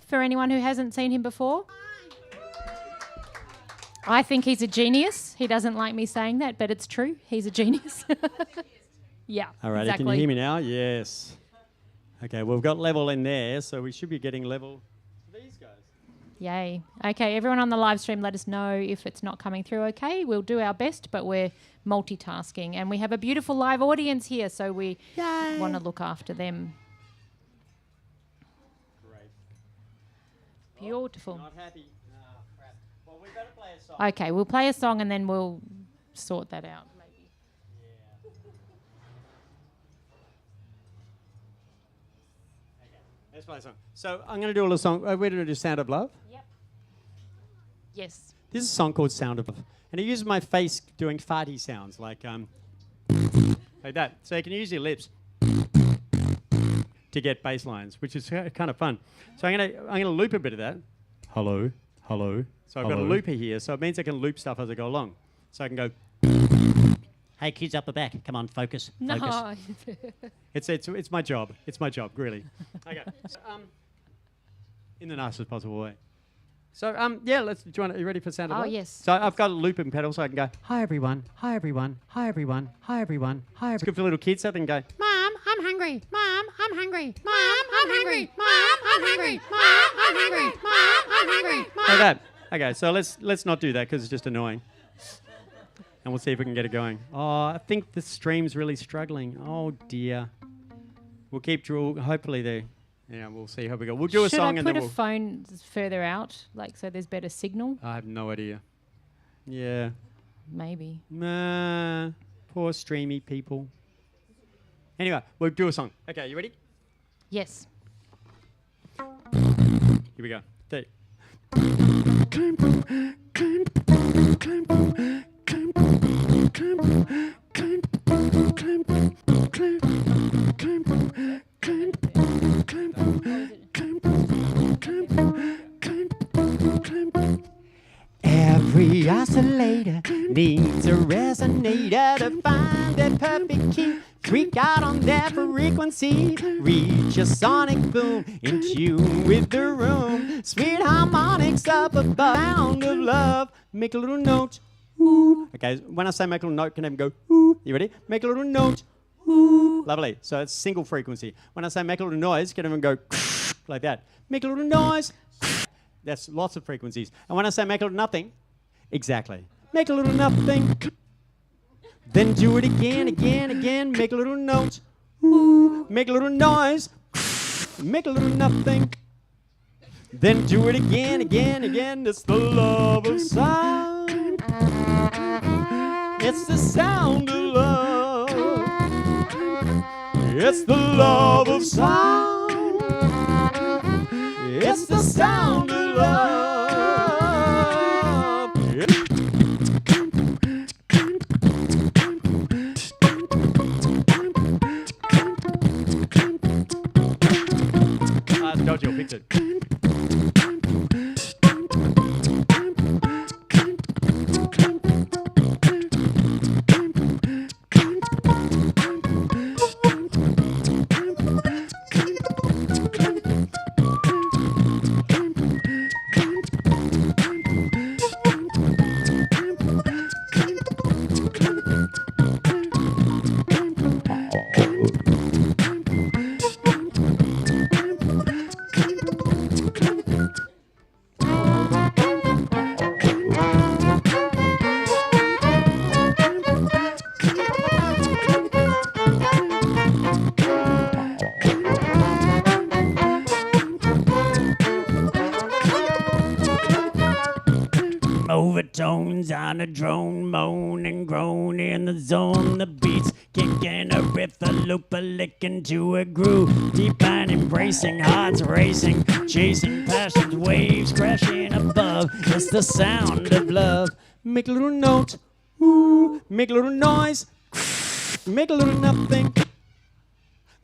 for anyone who hasn't seen him before. I think he's a genius. He doesn't like me saying that, but it's true. He's a genius. Yeah, all right, exactly. Can you hear me now? Yes. Okay, well, we've got level in there, so we should be getting level for these guys. Yay. Okay, everyone on the live stream, let us know if it's not coming through okay. We'll do our best, but we're multitasking. And we have a beautiful live audience here, so we want to look after them. Great. Beautiful. Not happy. Oh, crap. Well, we better play a song. Okay, we'll play a song and then we'll sort that out. Maybe. Yeah. Okay, let's play a song. So I'm going to do a little song. We're going to do Sound of Love. Yep. Yes. This is a song called Sound of Love. And I use my face doing farty sounds, like that. So you can use your lips to get bass lines, which is kind of fun. So I'm gonna loop a bit of that. Hello, hello. So I've got a looper here, so it means I can loop stuff as I go along. So I can go, hey kids up the back, come on, focus. No. Focus. It's my job. It's my job, really. Okay. So, in the nicest possible way. So yeah, are you ready for Sound of Love? Oh yes. So I've got a looping pedal, so I can go, hi everyone, hi everyone, hi everyone, hi everyone, hi everyone. It's good for little kids, so they can go, Mom, I'm hungry. Mom, I'm hungry. Mom, I'm hungry. Mom, I'm hungry. Mom, I'm hungry. Mom, I'm hungry. Like that. Okay, so let's not do that because it's just annoying. And we'll see if we can get it going. Oh, I think the stream's really struggling. Oh dear. We'll keep hopefully they. Yeah, we'll see how we go. We'll do a song and then Should I put a phone further out, like so there's better signal? I have no idea. Yeah. Maybe. Nah, poor streamy people. Anyway, we'll do a song. Okay, you ready? Yes. Here we go. Every oscillator needs a resonator to find that perfect key. Freak out on that frequency. Reach a sonic boom in tune with the room. Sweet harmonics up above. Sound of love. Make a little note. Ooh. Okay, when I say make a little note, can I go ooh? You ready? Make a little note. Ooh. Lovely. So it's single frequency. When I say make a little noise, can everyone go like that? Make a little noise. That's lots of frequencies. And when I say make a little nothing, exactly. Make a little nothing. Then do it again, again, again. Make a little note. Ooh. Make a little noise. Make a little nothing. Then do it again, again, again. It's the love of sound. It's the sound of love. It's the love of sound. It's the sound of love. Dojo, fix it. Overtones on a drone, moan and groan in the zone. The beats kicking a riff, a loop, a lick into a groove. Deep and embracing, hearts racing, chasing passions, waves crashing above. It's the sound of love. Make a little note, ooh. Make a little noise, make a little nothing.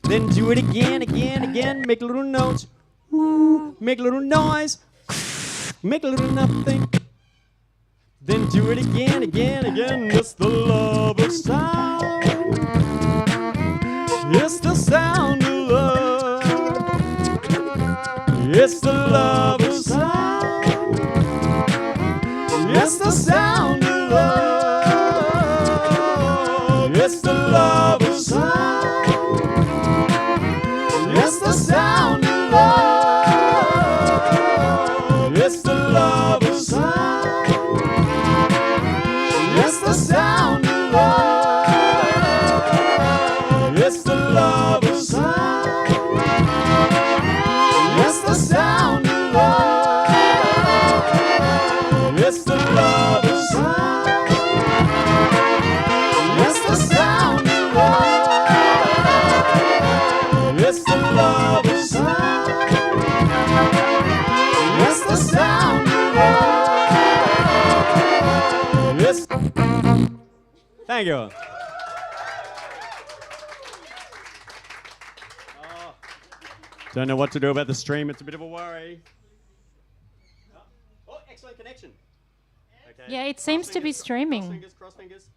Then do it again, again, again. Make a little note, ooh. Make a little noise, make a little nothing. Then do it again, again, again. It's the love of sound. It's the sound of love. It's the love of sound. It's the sound of love. It's the love of sound. It's the sound of love. It's the love of sound. It's the sound of love. It's the love of sound. It's the sound of love. It's the love of sound. It's the sound of love. It's the love of sound. It's the sound of love. It's. Thank you. Don't know what to do about the stream. It's a bit of a worry. Oh, excellent connection. Okay. Yeah, it seems to be streaming. Cross fingers, cross fingers.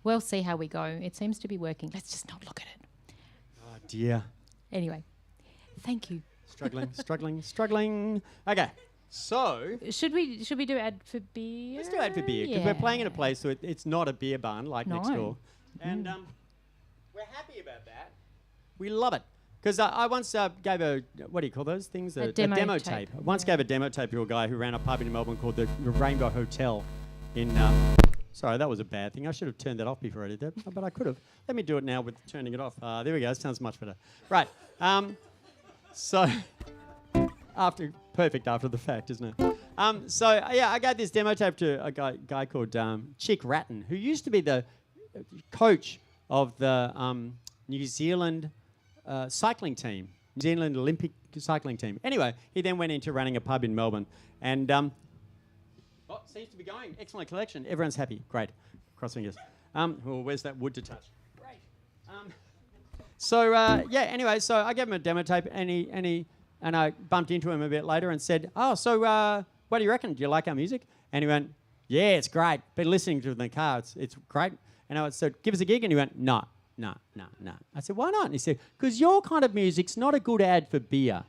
We'll see how we go. It seems to be working. Let's just not look at it. Oh, dear. Anyway, thank you. Struggling. Okay, so... Should we do ad for beer? Let's do ad for beer, because we're playing in a place so it's not a beer barn like next door. And we're happy about that. We love it. Because I once gave a, what do you call those things? A demo tape. I once gave a demo tape to a guy who ran a pub in Melbourne called the Rainbow Hotel in... sorry, that was a bad thing. I should have turned that off before I did that, but I could have. Let me do it now with turning it off. There we go. Sounds much better. Right. So... Perfect after the fact, isn't it? I gave this demo tape to a guy called Chick Ratton, who used to be the coach of the New Zealand cycling team, New Zealand Olympic cycling team. Anyway, he then went into running a pub in Melbourne, and seems to be going. Excellent collection. Everyone's happy. Great. Cross fingers. Well, where's that wood to touch? Great. Anyway, so I gave him a demo tape, and I bumped into him a bit later and said, what do you reckon? Do you like our music? And he went, yeah, it's great. Been listening to it in the car. It's great. And I said, give us a gig. And he went, no. I said, why not? And he said, because your kind of music's not a good ad for beer.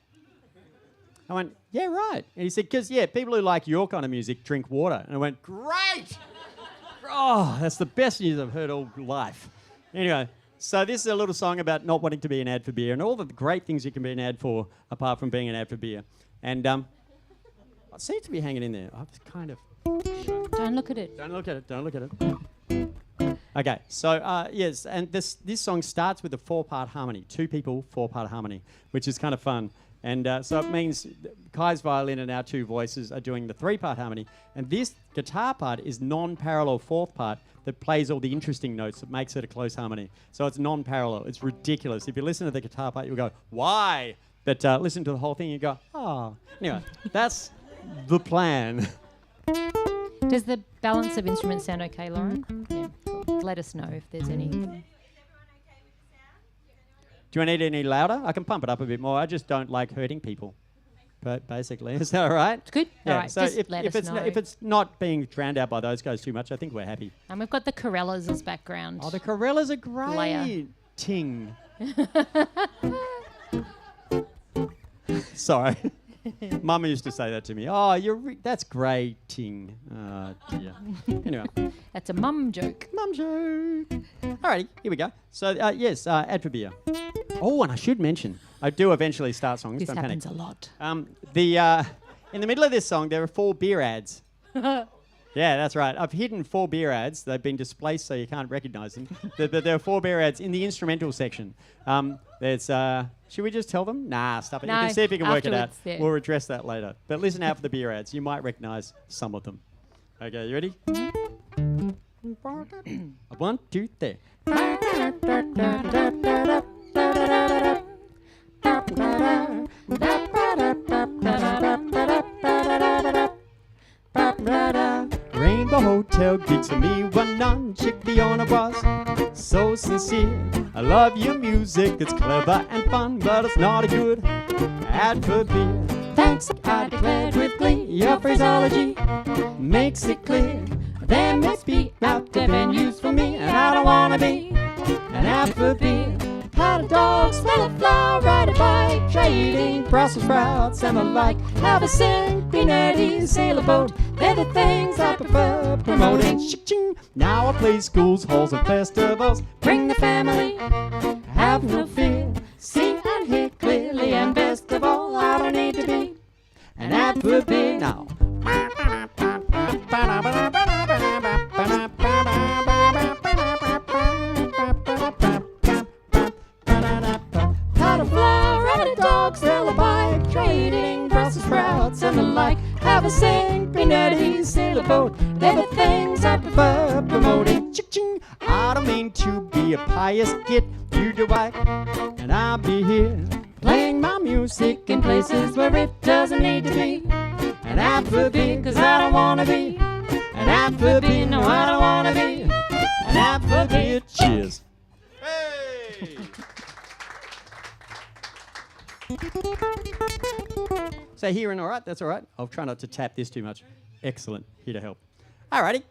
I went, yeah, right. And he said, because, people who like your kind of music drink water. And I went, great. Oh, that's the best news I've heard all life. Anyway. So this is a little song about not wanting to be an ad for beer and all the great things you can be an ad for apart from being an ad for beer. And it seems to be hanging in there. I was kind of... Don't look at it. Don't look at it. Okay, so yes, and this song starts with a 4-part harmony. 2 people, 4-part harmony, which is kind of fun. And so it means Kai's violin and our 2 voices are doing the 3-part harmony. And this guitar part is non-parallel 4th part that plays all the interesting notes that makes it a close harmony. So it's non-parallel. It's ridiculous. If you listen to the guitar part, you'll go, why? But listen to the whole thing, you go, oh. Anyway, that's the plan. Does the balance of instruments sound okay, Loren? Yeah, cool. Let us know if there's any... Do you need it any louder? I can pump it up a bit more. I just don't like hurting people, but basically. Is that all right? It's good. Yeah. All right, so just if let us know. if it's not being drowned out by those guys too much, I think we're happy. And we've got the Corellas as background. Oh, the Corellas are great. Layer. Ting. Sorry. Mum used to say that to me. Oh, that's great, ting. Dear. Anyway. That's a mum joke. Mum joke. Alrighty, here we go. So, yes, ad for beer. Oh, and I should mention, I do eventually start songs. This don't happens panic. a lot. In the middle of this song, there are 4 beer ads. Yeah, that's right. I've hidden 4 beer ads. They've been displaced so you can't recognise them. But there are 4 beer ads in the instrumental section. There's... should we just tell them? Nah, stop it. No, you can see if you can work it out. Yeah. We'll address that later. But listen out for the beer ads. You might recognise some of them. Okay, you ready? 1, 2, 3. Rainbow Hotel gigs for me one on. Chick the owner was so sincere. I love your music, it's clever and fun, but it's not a good ad for beer. Thanks, I declared with glee. Your phraseology makes it clear there must be outdoor venues for me, and I don't wanna be an ad for beer. Pot of dogs, smell of flour, ride a bike, trading, Brussels sprouts and the like. Have a synchronity sailboat. They're the things I prefer promoting. Ching. Now I play schools, halls, and festivals. Bring the family, have no fear. See and hear clearly, and best of all, I don't need to be an alphabet now. Dogs, lullaby, trading Brussels sprouts and the like. Have a synchronity sailboat. They're the things I prefer promoting. Ching. I don't mean to be a pious git. You do I, and I'll be here playing my music in places where it doesn't need to be an alphabet, 'cause I don't wanna be an alphabet. No, I don't wanna be an alphabet. Cheers. Hey. So hearing all right? That's all right. I'll try not to tap this too much. Excellent. Here to help. Alrighty.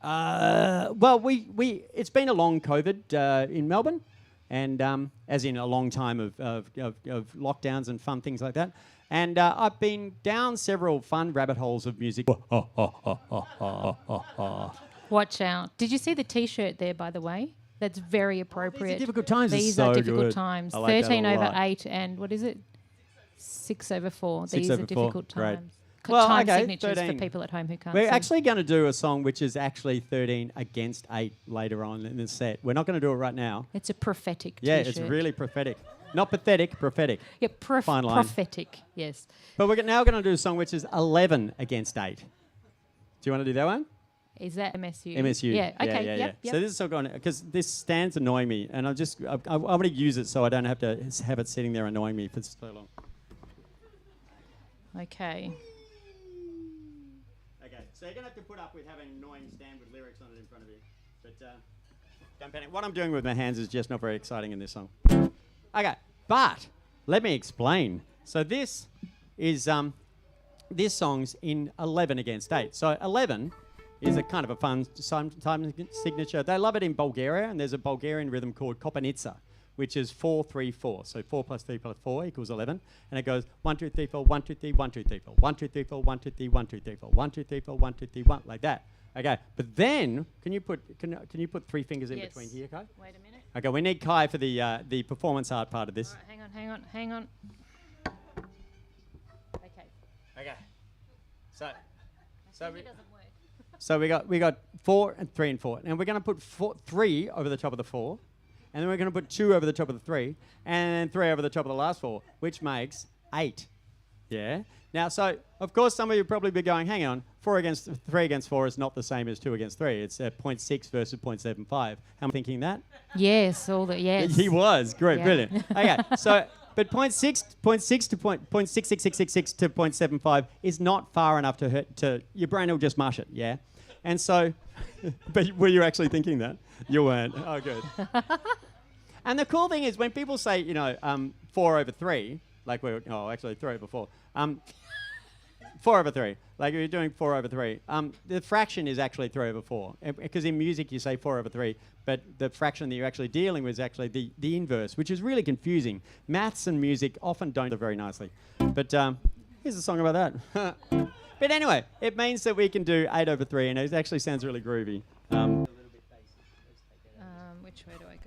Well, it's been a long COVID in Melbourne, and as in a long time of lockdowns and fun things like that. And I've been down several fun rabbit holes of music. Watch out. Did you see the T-shirt there, by the way? That's very appropriate. These are difficult times. These are difficult times. I like 13 that a over lot. 8 and what is it? 6 over 4. 6 These are over 4. difficult Great. times. Well, Time okay, signatures 13. for people at home who can't We're see. actually going to do a song which is actually 13 against 8 later on in the set. We're not going to do it right now. It's a prophetic Yeah, T-shirt. it's really prophetic. Not pathetic, prophetic. Yeah, Fine line. prophetic, yes. But we're now going to do a song which is 11 against 8. Do you want to do that one? Is that MSU? MSU. Yeah, okay, yeah. yep. So this is so going because this stand's annoying me, and I want to use it so I don't have to have it sitting there annoying me for so long. Okay. Okay, so you're going to have to put up with having an annoying stand with lyrics on it in front of you. But don't panic. What I'm doing with my hands is just not very exciting in this song. Okay, but let me explain. So this is this song's in 11 against 8. So 11 is a kind of a fun time signature. They love it in Bulgaria, and there's a Bulgarian rhythm called kopanica, which is 4-3-4. So 4 plus 3 plus 4 equals 11, and it goes 1 2 3 4 1 2 3 1 2 3 4 1 2 3 4 1 2 3 1 2 3 4 1 2 3 4 1 2 3 1 like that. Okay, but then can you put 3 fingers in between here, Kai? Wait a minute. Okay, we need Kai for the performance art part of this. All right, hang on. Okay. Okay. So we, It doesn't work. so we got 4 and 3 and 4, and we're going to put 3 over the top of the 4, and then we're going to put 2 over the top of the 3, and 3 over the top of the last 4, which makes 8. Yeah. Now, so of course, some of you probably be going, hang on, 3 against 4 is not the same as 2 against 3. It's 0.6 versus 0.75. Am I thinking that? Yes, yes. He was great, Yeah. brilliant. Okay, so but 0.6 to 0.66666 to 0.75 is not far enough to hurt. Your brain will just mush it, yeah. And so, but were you actually thinking that? You weren't. Oh, good. And the cool thing is when people say, 4 over 3, like actually 3 over 4. 4 over 3. Like if you're doing 4 over 3, the fraction is actually 3 over 4. Because in music you say 4 over 3, but the fraction that you're actually dealing with is actually the inverse, which is really confusing. Maths and music often don't go very nicely. But here's a song about that. But anyway, it means that we can do 8 over 3, and it actually sounds really groovy. Which way do I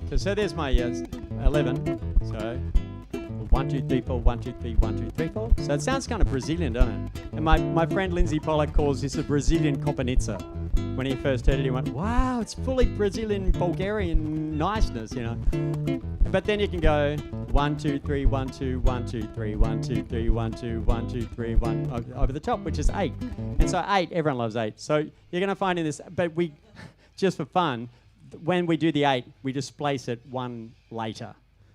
go? So there's my 11. So 1 2 3 4 1 2 3 1 2 3 4. So it sounds kind of Brazilian, doesn't it? And my friend Lindsay Pollack calls this a Brazilian kopanica. When he first heard it, he went, "Wow, it's fully Brazilian Bulgarian niceness, But then you can go 1 2 3 1 2 1 2 3 1 2 3 1 2 1 2 3 1 over the top, which is 8. And so 8, everyone loves 8. So you're going to find in this, but we, just for fun, when we do the 8, we just place it 1 later.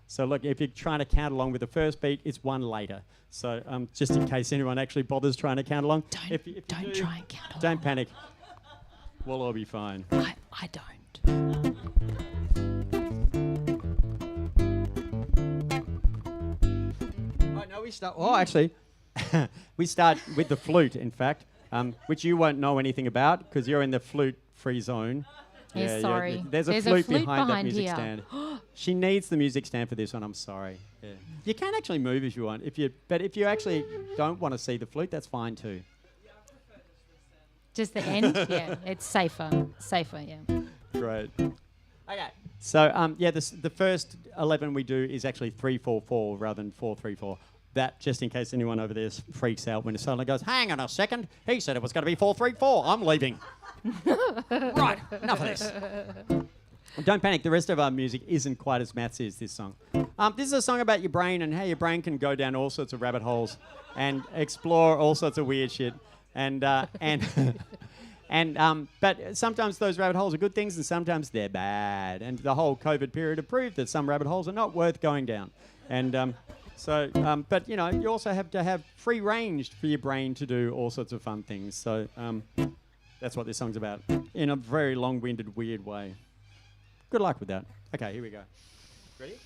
So look, if you're trying to count along with the first beat, it's 1 later. So just in case anyone actually bothers trying to count along. Don't try and count along. Don't panic. We'll all be fine. I don't. Oh, no, we start... Oh, actually, we start with the flute, in fact, which you won't know anything about because you're in the flute-free zone. Yeah, sorry. There's a flute behind that music here. stand. She needs the music stand for this one. I'm sorry. Yeah. You can actually move if you want. But if you actually don't want to see the flute, that's fine too. Just the end? Yeah, it's safer. Yeah. Great. Okay. So, the first 11 we do is actually 3-4-4 rather than 4-3-4. That, just in case anyone over there freaks out when it suddenly goes, hang on a second, he said it was going to be 4-3-4, I'm leaving. Right, enough of this. Don't panic, the rest of our music isn't quite as mathsy as this song. This is a song about your brain and how your brain can go down all sorts of rabbit holes and explore all sorts of weird shit. But sometimes those rabbit holes are good things and sometimes they're bad. And the whole COVID period have proved that some rabbit holes are not worth going down. But you know, you also have to have free range for your brain to do all sorts of fun things. So that's what this song's about in a very long-winded, weird way. Good luck with that. Okay, here we go. Ready?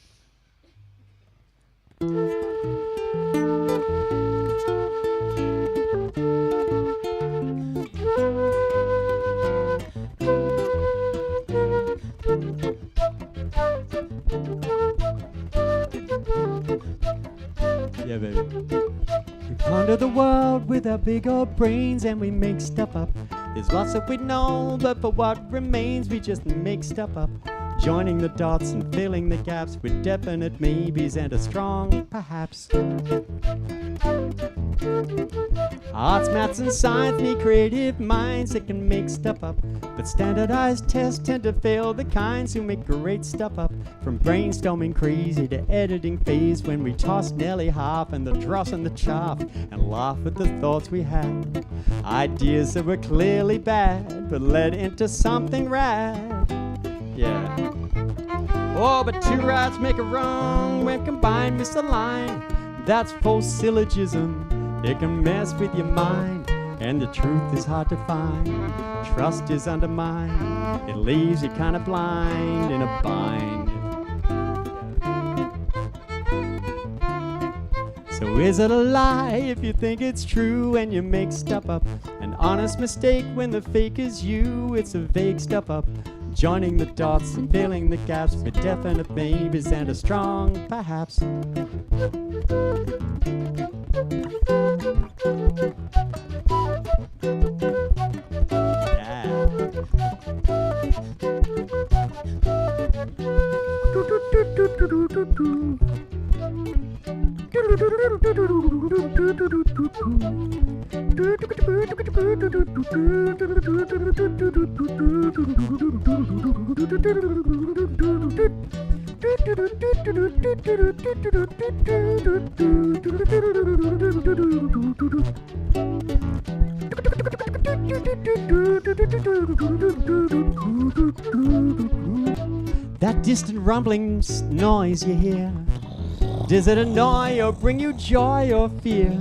Yeah, baby. We ponder the world with our big old brains and we make stuff up. There's lots that we know, but for what remains, we just make stuff up. Joining the dots and filling the gaps with definite maybes and a strong perhaps. Arts, maths, and science need creative minds that can make stuff up. But standardized tests tend to fail the kinds who make great stuff up. From brainstorming crazy to editing phase, when we toss nearly half and the dross and the chaff and laugh at the thoughts we had. Ideas that were clearly bad, but led into something rad. Yeah. Oh, but two rights make a wrong when combined misaligned. That's false syllogism. It can mess with your mind, and the truth is hard to find. Trust is undermined. It leaves you kind of blind in a bind. So is it a lie if you think it's true and you make stuff up? An honest mistake when the fake is you. It's a vague stuff up. Joining the dots and filling the gaps with definite maybes and a strong perhaps. That distant rumbling noise you hear, does it annoy or bring you joy or fear?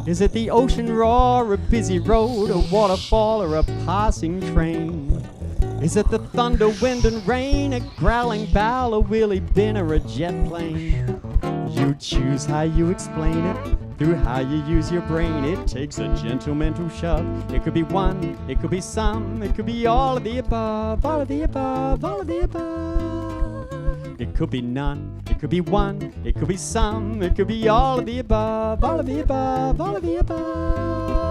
Is it the ocean roar, a busy road, a waterfall, or a passing train? Is it the thunder, wind, and rain, a growling bow, a wheelie bin, or a jet plane? You choose how you explain it, through how you use your brain. It takes a gentle mental shove. It could be one, it could be some, it could be all of the above, all of the above, all of the above. It could be none, it could be one, it could be some, it could be all of the above, all of the above, all of the above.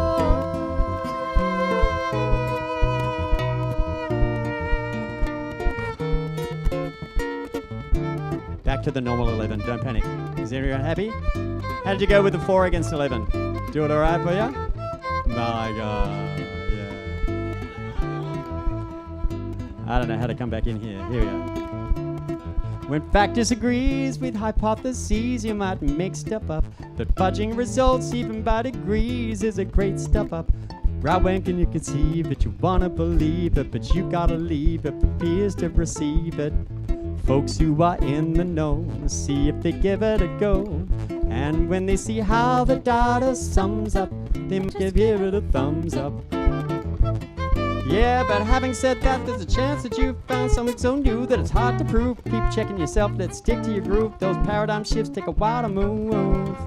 Back to the normal 11, don't panic. Is everyone happy? How did you go with the 4 against 11? Do it all right for you? My God, yeah. I don't know how to come back in here. Here we go. When fact disagrees with hypotheses, you might make stuff up. But fudging results, even by degrees, is a great stuff up. Right when can you conceive it? You wanna believe it, but you gotta leave it for peers to receive it. Folks who are in the know, see if they give it a go. And when they see how the data sums up, they must give it a thumbs up. Yeah, but having said that, there's a chance that you've found something so new that it's hard to prove. Keep checking yourself, let's stick to your groove. Those paradigm shifts take a while to move.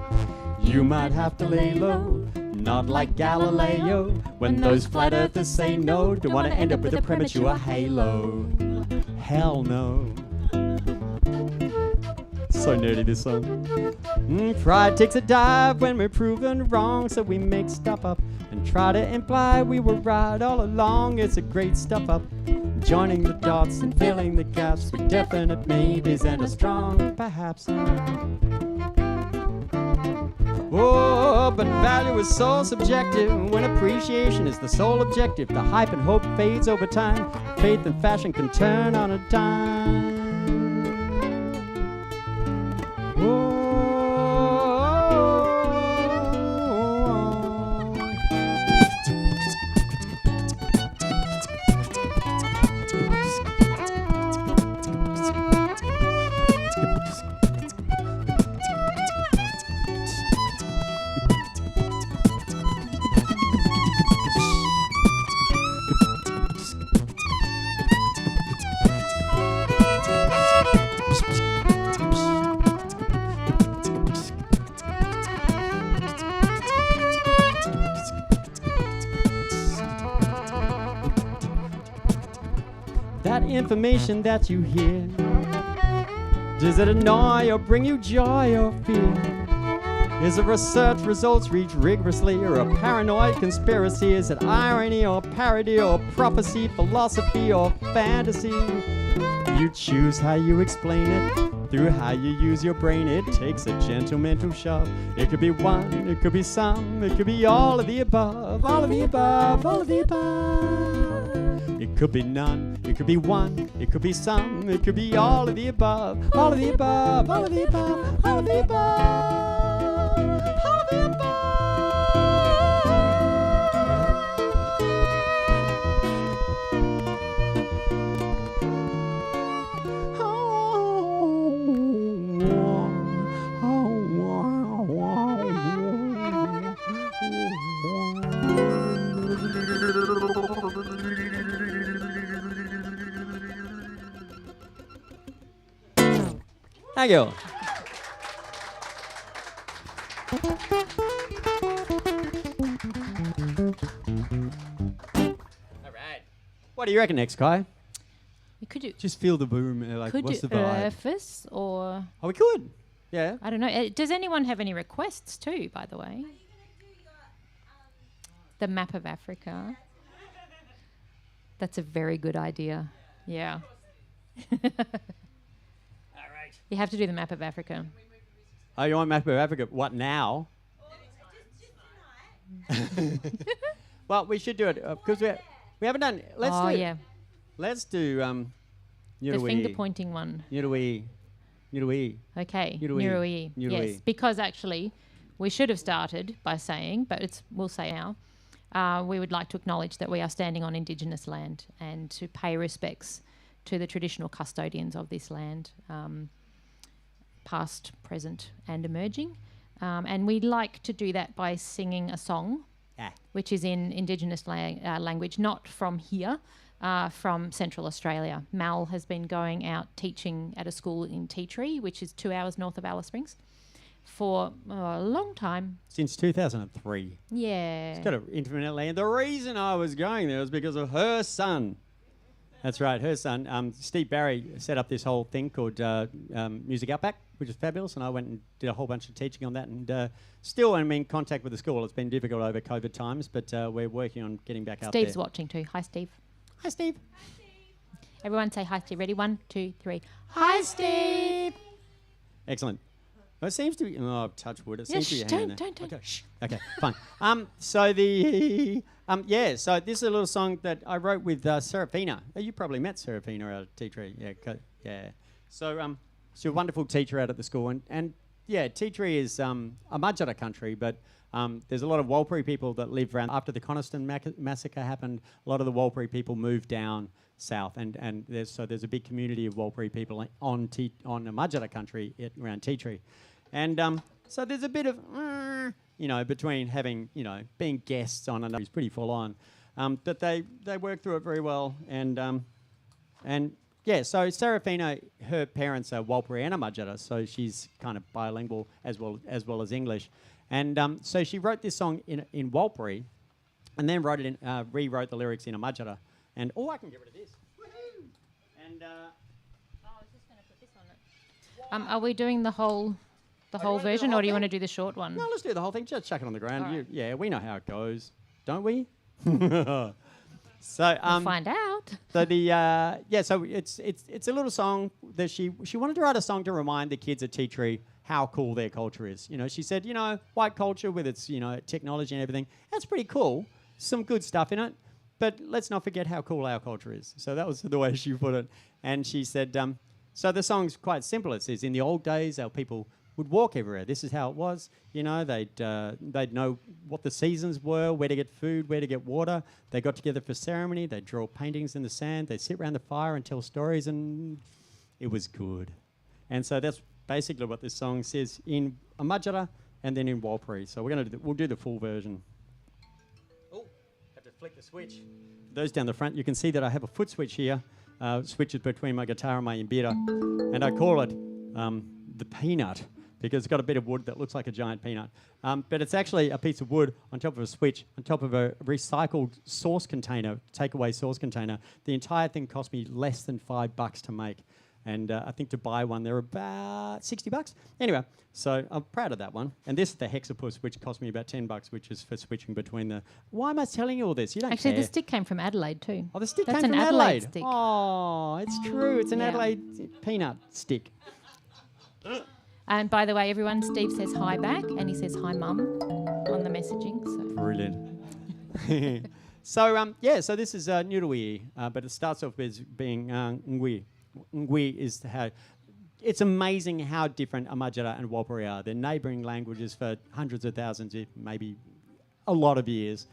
You might have to lay low, not like Galileo. When those flat earthers say no, don't want to end up with a premature halo. Hell no. So nerdy, this song. Pride takes a dive when we're proven wrong, so we make stuff up and try to imply we were right all along. It's a great stuff up, joining the dots and filling the gaps with definite maybes and a strong perhaps. Oh, but value is so subjective when appreciation is the sole objective. The hype and hope fades over time. Faith and fashion can turn on a dime. Information that you hear, does it annoy or bring you joy or fear? Is it research results reach rigorously, or a paranoid conspiracy? Is it irony or parody or prophecy, philosophy or fantasy? You choose how you explain it through how you use your brain. It takes a gentle mental shove. It could be one, it could be some, it could be all of the above, all of the above, all of the above. It could be none, it could be one, it could be some, it could be all of the above, all of the above, all of the above, all of the above, all of the above. Thank you. All right. What do you reckon next, Kai? We could do. Just feel the boom. Like, could what's do the vibe? Earthus or. Oh, we could. Yeah. I don't know. Does anyone have any requests too? By the way. The map of Africa. That's a very good idea. Yeah. You have to do the map of Africa. Oh, you want map of Africa? What now? Well, we should do it because we haven't done. Let's do it. Yeah. Let's do the finger pointing one. Nurui. Okay. Nurui. Yes, because actually, we should have started by saying, but we'll say now. We would like to acknowledge that we are standing on Indigenous land and to pay respects to the traditional custodians of this land. Past, present, and emerging. And we like to do that by singing a song, which is in Indigenous language, not from here, from Central Australia. Mal has been going out teaching at a school in Tea Tree, which is 2 hours north of Alice Springs, for a long time. Since 2003. Yeah. It's got an infinite land. The reason I was going there was because of her son. That's right, her son. Steve Barry set up this whole thing called Music Outback, which is fabulous, and I went and did a whole bunch of teaching on that, and still I'm in contact with the school. It's been difficult over COVID times, but we're working on getting back out there. Steve's watching too. Hi, Steve. Hi, Steve. Hi, Steve. Everyone say hi, Steve. Ready? 1, 2, 3. Hi, Steve. Excellent. Well, it seems to be... Oh, touch wood. It seems to be hanging there. Don't. Okay, shh. Okay, fine. So the... so this is a little song that I wrote with Serafina. You probably met Serafina out at Tea Tree. Yeah. So she's a wonderful teacher out at the school. And Tea Tree is a Mudjara country, but there's a lot of Warlpiri people that live around. After the Coniston massacre happened, a lot of the Warlpiri people moved down south. And there's a big community of Warlpiri people on the Mudjara country around Tea Tree. And so there's a bit of... between having, being guests on another is pretty full on. But they work through it very well. So Serafina, her parents are Warlpiri and a Mudjara, so she's kind of bilingual as well as English. And so she wrote this song in Walpuri, and then rewrote the lyrics in Amajara. And I can get rid of this. Woohoo! And I was just going to put this on it. Are we doing the whole version, or do you want to do the short one? No, let's do the whole thing. Just chuck it on the ground. Right. Yeah, we know how it goes, don't we? So We'll find out. So so it's a little song that she wanted to write a song to remind the kids at Tea Tree how cool their culture is. You know, she said, white culture with its technology and everything, that's pretty cool. Some good stuff in it, but let's not forget how cool our culture is. So that was the way she put it. And she said, so the song's quite simple. It says, in the old days, our people would walk everywhere. This is how it was. They'd know what the seasons were, where to get food, where to get water. They got together for ceremony. They'd draw paintings in the sand. They'd sit around the fire and tell stories, and it was good. And so that's basically what this song says in Amajara and then in Walpuri. So we'll do the full version. Oh, have to flick the switch. Those down the front, you can see that I have a foot switch here. Switches between my guitar and my imbira, and I call it the peanut, because it's got a bit of wood that looks like a giant peanut. But it's actually a piece of wood on top of a switch, on top of a recycled sauce container, takeaway sauce container. The entire thing cost me less than $5 to make. And I think to buy one, they're about $60. Anyway, so I'm proud of that one. And this is the Hexapus, which cost me about $10, which is for switching between the... Why am I telling you all this? You don't Actually, care. the stick came from Adelaide too. Oh, the stick That's came from an Adelaide. stick. Oh, it's true. It's an Adelaide peanut stick. And by the way, everyone, Steve says hi back, and he says hi, Mum, on the messaging. So. Brilliant. So this is Nurui, but it starts off as being Ngui. Ngui is how... It's amazing how different Amajara and Walpuri are. They're neighbouring languages for hundreds of thousands, maybe a lot of years.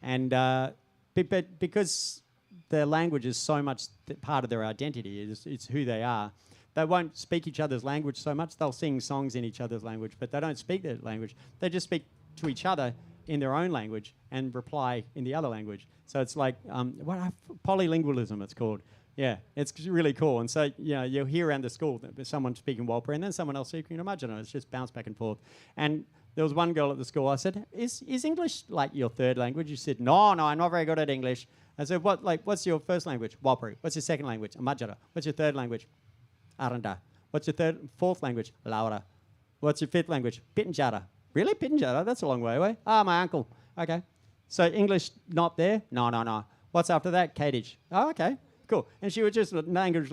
And but because their language is so much part of their identity, it's who they are. They won't speak each other's language so much. They'll sing songs in each other's language, but they don't speak their language. They just speak to each other in their own language and reply in the other language. So it's like polylingualism, it's called. Yeah, it's really cool. And so you'll hear around the school that there's someone speaking Walpuri and then someone else speaking Imagino. It's just bounce back and forth. And there was one girl at the school. I said, "Is English like your third language?" She said, "No, I'm not very good at English." I said, "What's your first language?" Walpuri. "What's your second language?" Amajara. "What's your third language?" Aranda. "What's your fourth language?" Laura. "What's your fifth language?" Pitjantjatjara. "Really? Pitjantjatjara? That's a long way away." "Ah, my uncle." "Okay." "So English not there?" No. "What's after that?" Kadich. "Oh, okay. Cool." And she was just language.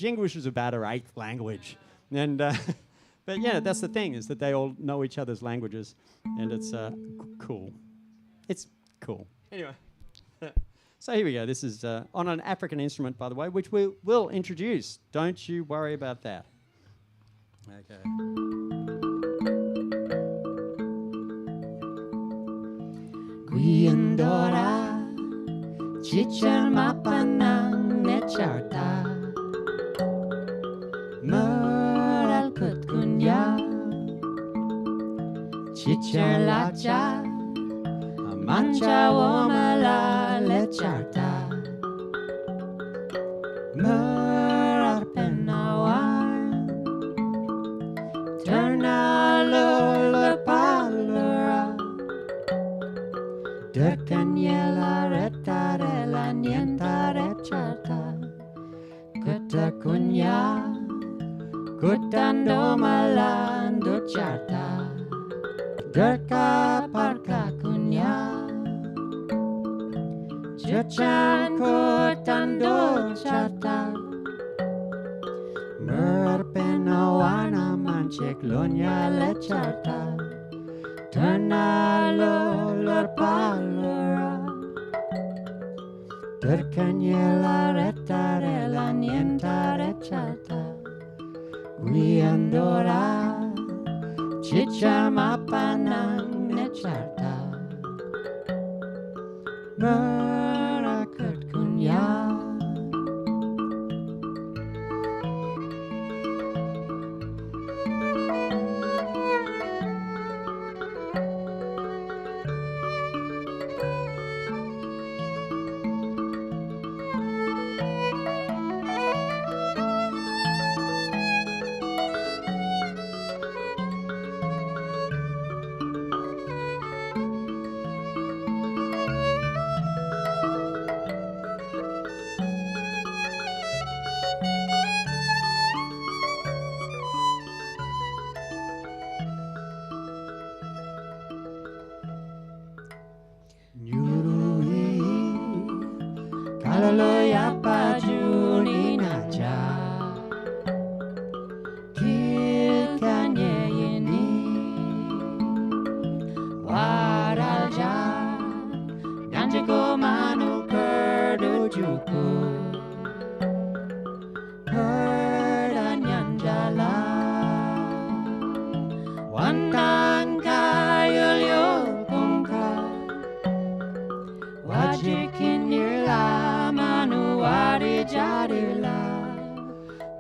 English was about her 8th language. And but that's the thing, is that they all know each other's languages, and it's cool. It's cool. Anyway. So here we go. This is on an African instrument, by the way, which we will introduce. Don't you worry about that. Okay. Guiandora, chichar mapanang necharta, meral kut kunya, chichar lacha, mancha womala lecharta, merar penawan, turna lulur palura, derkanyela retarela nienta recharta, kutta kunya, kuttando malando charta, derka parka kunya. Jachan kotando chata, merpenawana mancek lonya lecharta, ternalo lorpalora, tercanyela retarela nienta recharta, guiandora, chicha mapanang necharta. Merakut kunya. Hallelujah, Pajuninaja. Kilkanyayini. Waraja. Ganjiko manu kerdojuku. Perdanyanjala. Wantan kayulyo pungka. Wajikin nirla manu warijadila.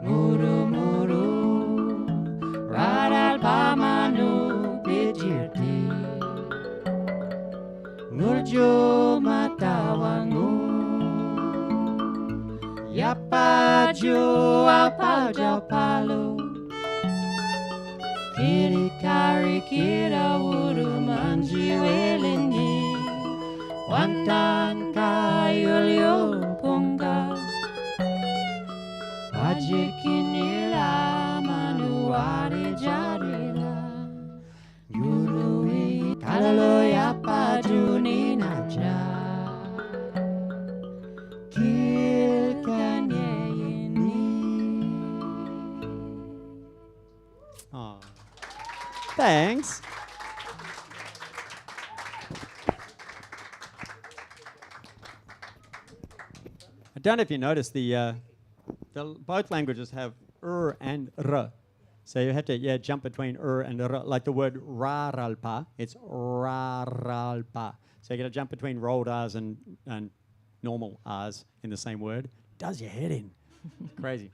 Muru muru radal pamanu pijirti. Murjo matawangu. Yapaju apaja palu. Kiri kari kira wuru manji welini. Wantan kayulyo punga. Wajikinira manuari jarila. Gurui kalaloya pajuni naja. Kilkanyayini. Oh. Thanks. I don't know if you noticed both languages have and r. So you have to jump between and r. Like the word raralpa, it's raralpa. So you got to jump between rolled r's and normal r's in the same word. Does your head in. Crazy.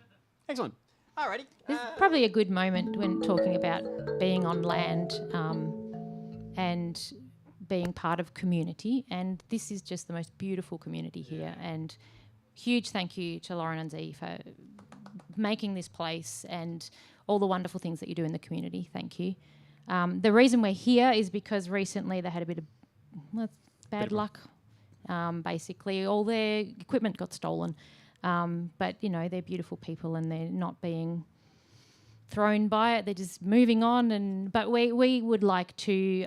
Excellent. Alrighty. This is probably a good moment when talking about being on land and being part of community. And this is just the most beautiful community here. And huge thank you to Loren and Z for making this place and all the wonderful things that you do in the community. Thank you. The reason we're here is because recently they had a bit of bad luck. Basically, all their equipment got stolen. But, you know, they're beautiful people and they're not being thrown by it. They're just moving on. But we would like to,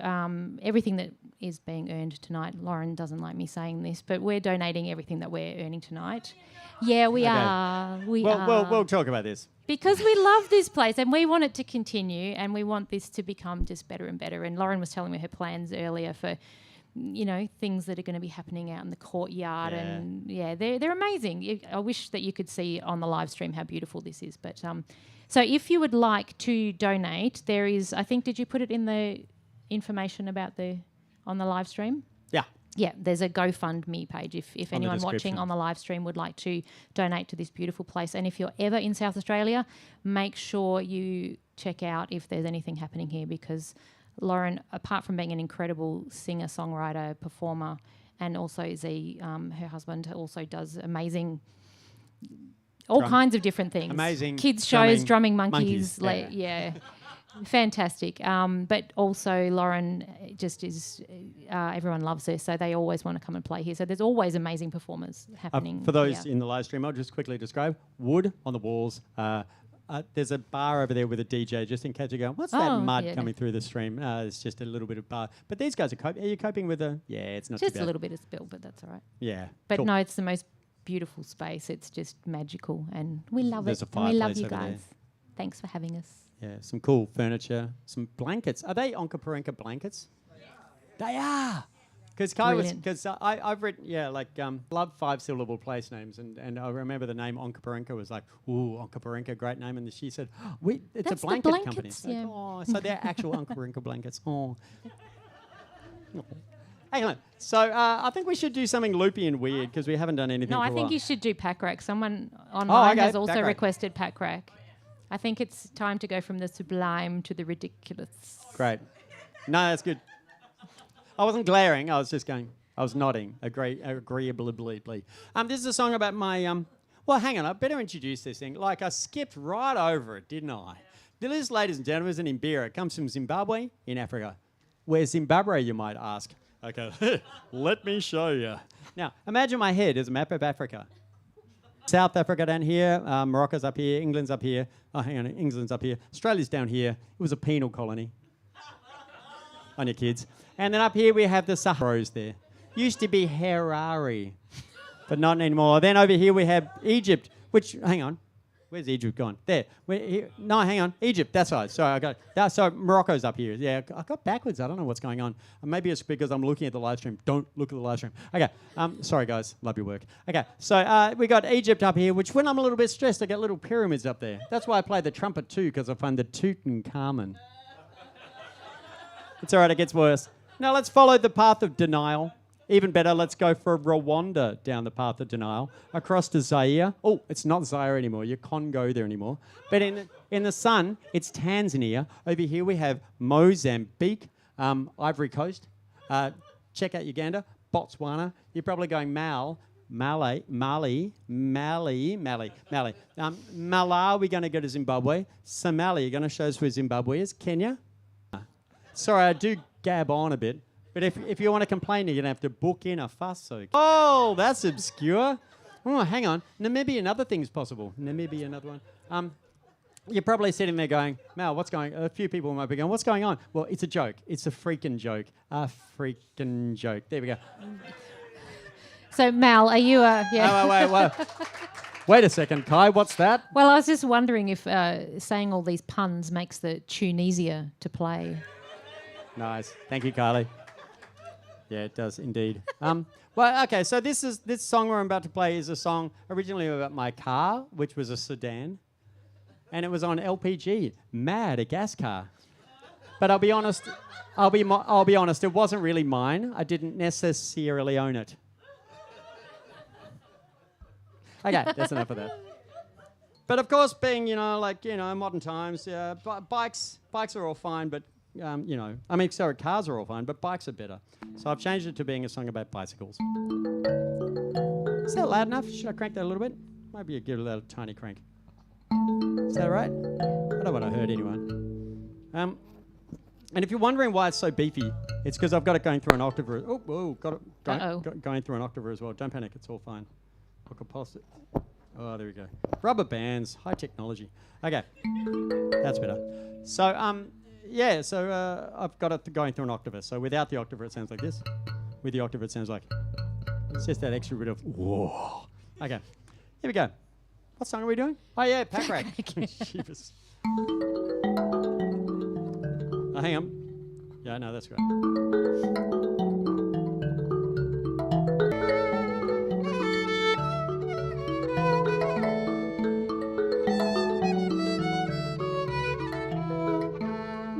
everything that is being earned tonight, Loren doesn't like me saying this, but we're donating everything that we're earning tonight. Yeah, we are. We'll talk about this. Because we love this place and we want it to continue and we want this to become just better and better. And Loren was telling me her plans earlier for, you know, things that are going to be happening out in the courtyard. Yeah. And, they're amazing. I wish that you could see on the live stream how beautiful this is. But so if you would like to donate, there is, I think, did you put it in the information about on the live stream? Yeah. Yeah, there's a GoFundMe page if anyone watching on the live stream would like to donate to this beautiful place. And if you're ever in South Australia, make sure you check out if there's anything happening here, because Loren, apart from being an incredible singer, songwriter, performer, and also Z, her husband, also does amazing, all kinds of different things. Amazing. Kids shows, drumming monkeys. Fantastic. But also Loren just is, everyone loves her, so they always want to come and play here. So there's always amazing performers happening. For those in the live stream, I'll just quickly describe wood on the walls. There's a bar over there with a DJ, just in case you go, what's that mud coming through the stream? It's just a little bit of bar. But these guys are you coping with it's not just too bad. A little bit of spill, but that's all right. Yeah. But cool. no, it's the most beautiful space. It's just magical and we love There's it. a And we love fireplace you over guys. there. Thanks for having us. Yeah, some cool furniture, some blankets. Are they Onkaparinka blankets? They are. Because I've written, love 5-syllable place names, and I remember the name Onkaparinka was like, ooh, Onkaparinka, great name, and she said, it's That's a blanket company. blankets, yeah. Oh, so they're actual Onkaparinka blankets. Oh. Excellent. So I think we should do something loopy and weird because we haven't done anything. No, for I a think while. you should do pack rack. Someone online has also pack rack. requested pack rack. I think it's time to go from the sublime to the ridiculous. Great. No, that's good. I wasn't glaring. I was just going. I was nodding agreeably. This is a song about my. Well, hang on. I better introduce this thing. Like I skipped right over it, didn't I? This, ladies and gentlemen, is an Imbira. It comes from Zimbabwe in Africa. Where's Zimbabwe, you might ask? Okay, let me show you. Now, imagine my head as a map of Africa. South Africa down here, Morocco's up here, England's up here. Oh, hang on, England's up here. Australia's down here. It was a penal colony. On your kids. And then up here we have the Saharas there. Used to be Harare. but not anymore. Then over here we have Egypt, which, hang on. Where's Egypt gone? There. No, hang on. Egypt, that side. Sorry, I got that. So Morocco's up here. Yeah, I got backwards. I don't know what's going on. Maybe it's because I'm looking at the live stream. Don't look at the live stream. Okay. Sorry, guys. Love your work. Okay. So we got Egypt up here, which when I'm a little bit stressed, I get little pyramids up there. That's why I play the trumpet too, because I find the Tutankhamun. It's all right. It gets worse. Now let's follow the path of denial. Even better, let's go for Rwanda down the path of denial, across to Zaire. Oh, it's not Zaire anymore. You can't go there anymore. But in the sun, it's Tanzania. Over here we have Mozambique, Ivory Coast. Check out Uganda, Botswana. You're probably going Malawi, going to go to Zimbabwe. Somalia, going to show us where Zimbabwe is. Kenya. Sorry, I do gab on a bit. But if you want to complain, you're going to have to book in a fuss. Oh, that's obscure. Oh, hang on. Namibia and other things possible. Namibia, another one. You're probably sitting there going, Mal, what's going on? A few people might be going, what's going on? Well, it's a joke. It's a freaking joke. A freaking joke. There we go. So, Mal, are you... yeah. Wait. Wait a second, Kai, what's that? Well, I was just wondering if saying all these puns makes the tune easier to play. Nice. Thank you, Kylie. Yeah, it does indeed. Well, okay, so this song we're about to play is a song originally about my car, which was a sedan, and it was on LPG, a gas car. But I'll be honest, it wasn't really mine. I didn't necessarily own it. Okay, that's enough of that. But of course, being modern times, bikes are all fine, but cars are all fine, but bikes are better. So I've changed it to being a song about bicycles. Is that loud enough? Should I crank that a little bit? Maybe you give it a tiny crank. Is that right? I don't know what I heard anyway. And if you're wondering why it's so beefy, it's because I've got it going through an octave. Going through an octave as well. Don't panic, it's all fine. I could pause it. Oh, there we go. Rubber bands, high technology. Okay, that's better. So, I've got it going through an octave. So without the octave, it sounds like this. With the octave, it sounds like... It's just that extra bit of... Whoa. Okay, here we go. What song are we doing? Oh, yeah, Pack Rack. Jeepers. Oh, hang on. Yeah, no, that's great.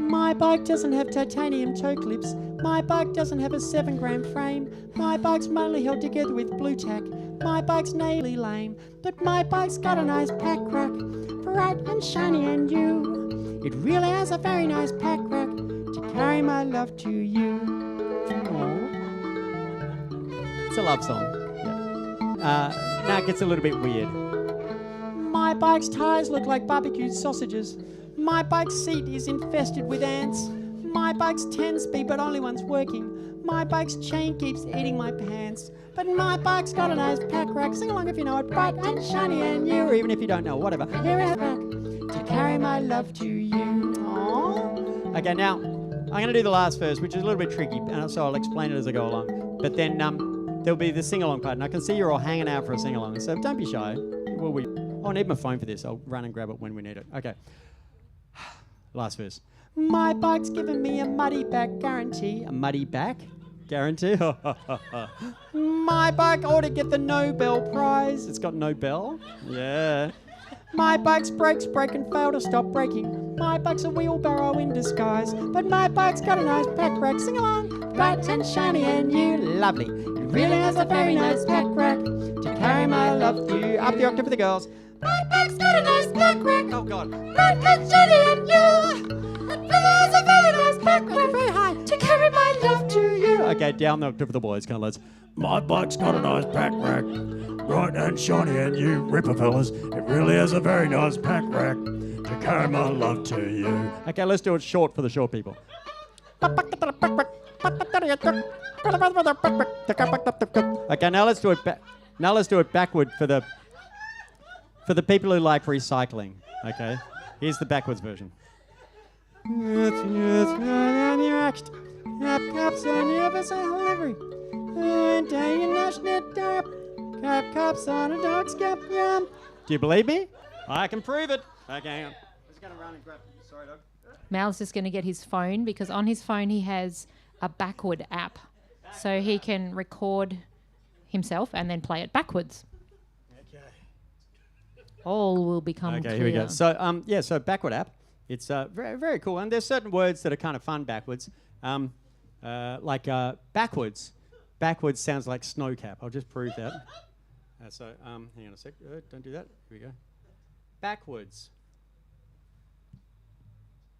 My bike doesn't have titanium toe clips. My bike doesn't have a 7-gram frame. My bike's mainly held together with blue tack. My bike's naily lame. But my bike's got a nice pack rack, bright and shiny and new. It really has a very nice pack rack to carry my love to you. Aww. It's a love song. Yeah. Now it gets a little bit weird. My bike's tires look like barbecued sausages. My bike's seat is infested with ants. My bike's 10-speed, but only one's working. My bike's chain keeps eating my pants. But my bike's got a nice pack rack. Sing along if you know it. Bright and shiny and new. Or even if you don't know, whatever. Here is a pack to carry my love to you. Aww. Okay, now, I'm going to do the last verse, which is a little bit tricky, and so I'll explain it as I go along. But then there'll be the sing-along part, and I can see you're all hanging out for a sing-along, so don't be shy. I need my phone for this. I'll run and grab it when we need it. Okay. Last verse. My bike's given me a muddy back guarantee. A muddy back guarantee? My bike ought to get the Nobel Prize. It's got Nobel? Yeah. My bike's brakes break and fail to stop braking. My bike's a wheelbarrow in disguise. But my bike's got a nice pack rack. Sing along. Bright and shiny and new. Lovely. It really has a very nice pack rack to carry my love to you. Up the octave for the girls. My bike's got a nice pack rack. Oh, God. Bright and shiny and new. It really has a very nice pack rack, very high, to carry my love to you. Okay, down the octave for the boys. Come on, let's. My bike's got a nice pack rack. Bright and shiny and you, ripper fellas. It really has a very nice pack rack to carry my love to you. Okay, let's do it short for the short people. Okay, now let's do it backward for the people who like recycling. Okay, here's the backwards version. Have cups on a dog's cap. Do you believe me? I can prove it. Okay, hang on. I'm just going to run and grab. Sorry, dog. Mal's just going to get his phone because on his phone he has a backward app. So he can record himself and then play it backwards. Okay. All will become clear. Okay, here we go. So, so backward app. It's very, very cool. And there's certain words that are kind of fun backwards. Backwards. Backwards sounds like snowcap. I'll just prove that. Hang on a sec. Don't do that. Here we go. Backwards.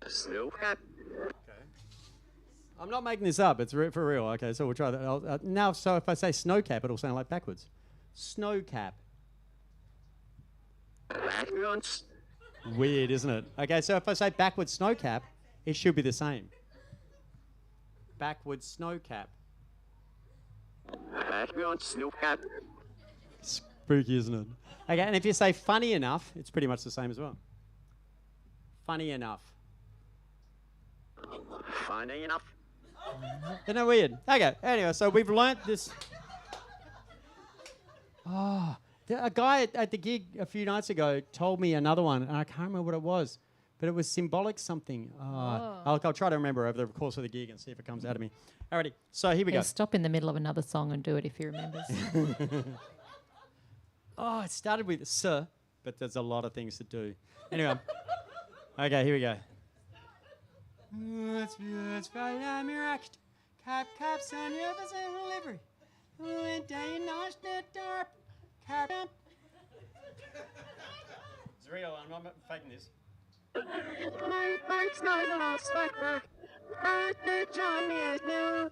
Snowcap. Okay. I'm not making this up. It's for real. Okay, so we'll try that. Now, so if I say snowcap, it'll sound like backwards. Snowcap. Backwards. Weird, isn't it? Okay, so if I say backwards snowcap, it should be the same. Backwards snowcap. Backwards snowcap. Spooky, isn't it? Okay, and if you say funny enough, it's pretty much the same as well. Funny enough. Funny enough. Isn't that weird? Okay, anyway, so we've learnt this. Oh, a guy at the gig a few nights ago told me another one, and I can't remember what it was, but it was symbolic something. I'll try to remember over the course of the gig and see if it comes out of me. Alrighty, so here we go. He'll stop in the middle of another song and do it if he remembers. Oh, it started with sir, but there's a lot of things to do. Anyway, okay, here we go. It's Friday night, miract. Caps on your livery. When day night dark. It's real, I'm not faking this. My bike's not lost backpack. Birthday Johnny is new.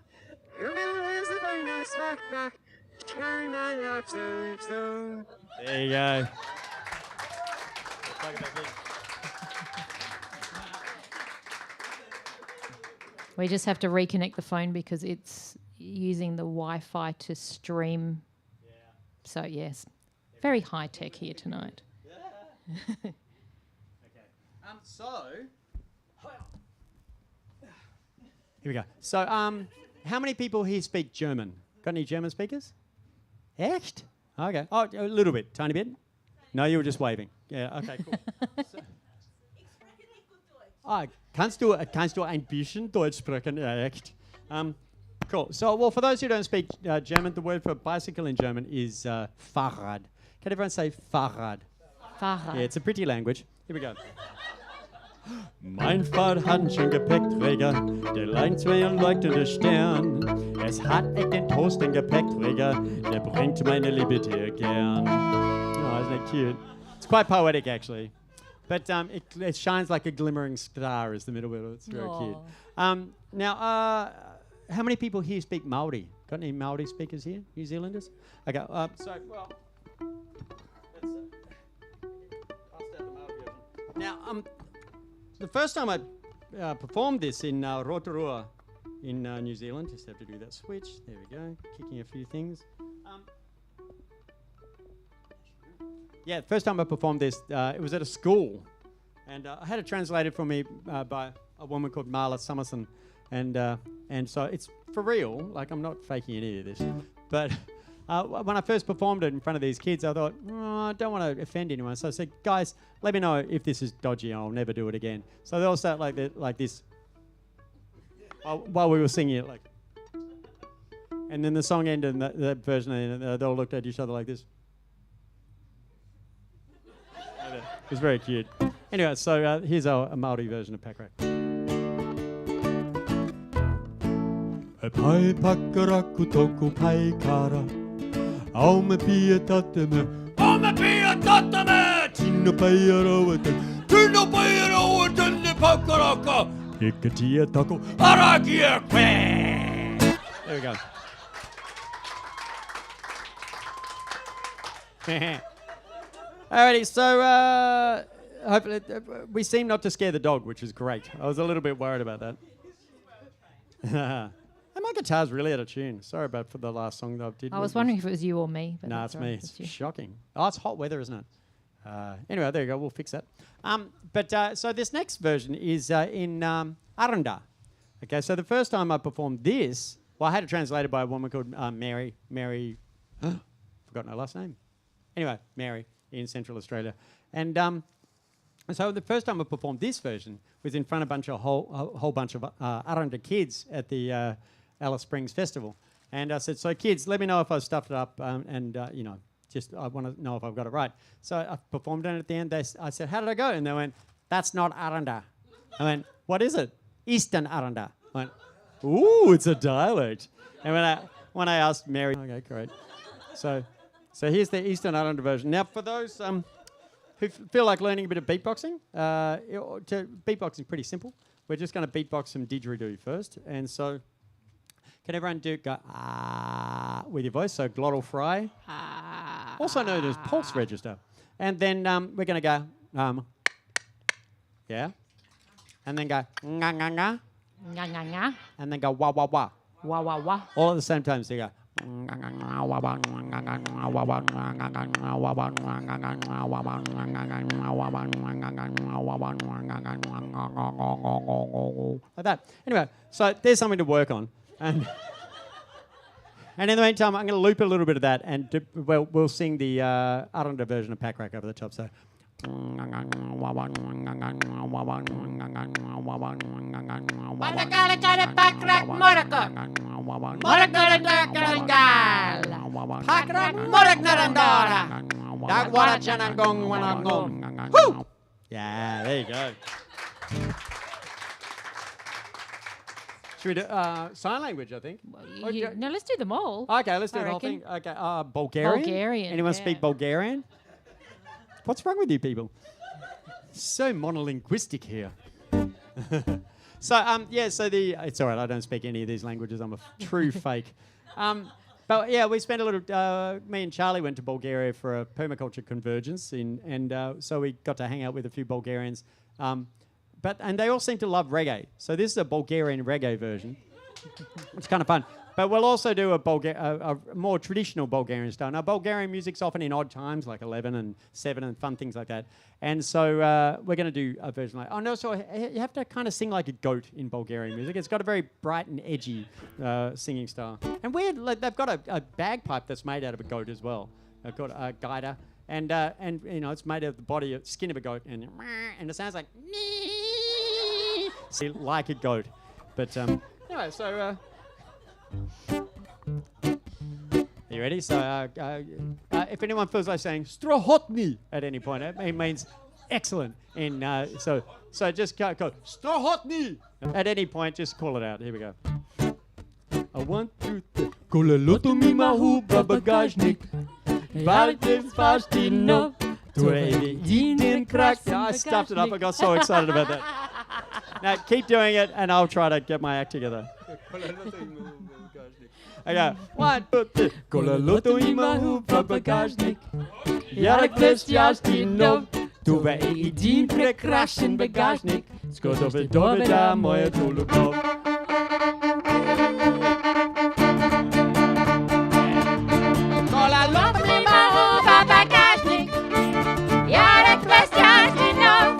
Your middle is a very nice backpack. Turn my up stone. There you go. We just have to reconnect the phone because it's using the Wi-Fi to stream. Yeah. So, yes, very high-tech here tonight. Okay. Here we go. So, how many people here speak German? Got any German speakers? Echt? Okay. Oh, a little bit, tiny bit. No, you were just waving. Yeah. Okay. Cool. Kannst du ein bisschen Deutsch sprechen? Echt? Cool. So, well, for those who don't speak German, the word for bicycle in German is Fahrrad. Can everyone say Fahrrad? Fahrrad. Yeah, it's a pretty language. Here we go. Mein Fahrrad hat einen schönen Gepäckträger, der leint zwei leuchtende Stern. Es hat echt den Toast, den Gepäckträger, der bringt meine Liebe dir gern. Oh, isn't that cute? It's quite poetic, actually. But it shines like a glimmering star is the middle bit. It's very cute. Now, how many people here speak Maori? Got any Maori speakers here? New Zealanders? Okay, I'll start the Maori version. Now, the first time I performed this in Rotorua in New Zealand, just have to do that switch. There we go, kicking a few things. Yeah, the first time I performed this, it was at a school. And I had it translated for me by a woman called Marla Summerson. And so it's for real, like I'm not faking any of this. But when I first performed it in front of these kids, I thought, I don't want to offend anyone. So I said, guys, let me know if this is dodgy and I'll never do it again. So they all sat like this while we were singing it. And then the song ended and that version, and they all looked at each other like this. It was very cute. Anyway, so here's a Māori version of Pack Rack. E pai pakaraku toku pai kara. Au me pia tatame. Au me pia tatame. Tino pai aroa. Tino pai aroa. Tino pakaraka. Ikatia tako. Arakia kwe. There we go. Alrighty, so hopefully we seem not to scare the dog, which is great. I was a little bit worried about that. And my guitar's really out of tune. Sorry about for the last song that I did. I was wondering if it was you or me. No, it's me. It's shocking. Oh, it's hot weather, isn't it? Anyway, there you go. We'll fix that. So this next version is in Aranda. Okay, so the first time I performed this, well, I had it translated by a woman called Mary. Forgot forgotten her last name. Anyway, Mary in Central Australia. And so the first time I performed this version was in front of a whole bunch of Aranda kids at the Alice Springs Festival. And I said, so kids, let me know if I stuffed it up you know, just I want to know if I've got it right. So I performed it, and at the end I said, how did I go? And they went, that's not Aranda. I went, what is it? Eastern Aranda. I went, ooh, it's a dialect. And when I asked Mary, okay, great. So here's the Eastern Aranda version. Now, for those who feel like learning a bit of beatboxing, beatboxing is pretty simple. We're just going to beatbox some didgeridoo first. And so can everyone go with your voice? So glottal fry, also known as pulse register. And then we're going to go, yeah. And then go, nga, nga, nga. Nga, nga, nga. And then go, wah, wah, wah. Wah, wah, wah. All at the same time, so you go. Like that. Anyway, so there's something to work on. And in the meantime, I'm going to loop a little bit of that, and we'll sing the Aranda version of Pack Rack over the top. So. Yeah, there you go. Should we do sign language, I think? No, let's do them all. Okay, let's do the whole thing. Okay, Bulgarian? Bulgarian. Anyone speak Bulgarian? What's wrong with you people? So monolinguistic here. So it's all right. I don't speak any of these languages. I'm a true fake. But yeah, we spent a little. Me and Charlie went to Bulgaria for a permaculture convergence, so we got to hang out with a few Bulgarians. And they all seem to love reggae. So this is a Bulgarian reggae version. It's kind of fun. But we'll also do a more traditional Bulgarian style. Now, Bulgarian music's often in odd times, like 11 and 7 and fun things like that. And so we're going to do a version like... Oh, no, so you have to kind of sing like a goat in Bulgarian music. It's got a very bright and edgy singing style. And weird, like, they've got a bagpipe that's made out of a goat as well. They've got a guider. And you know, it's made out of the skin of a goat. And it sounds like... like a goat. But anyway, so... you ready? So if anyone feels like saying "Strohotny" at any point, it means excellent. So just go "Strohotny" at any point. Just call it out. Here we go. 1, 2, 3. Колелото ми махуба багажник. Варите спастино. I stuffed it up. I got so excited about that. Now keep doing it, and I'll try to get my act together. Okay, 1, 2, 3. Колелото има хубав багажник. Ярък блестящи нов. Това е един прекрасен багажник. С който бе доведа моето любов. Колелото има хубав багажник. Ярък блестящи нов.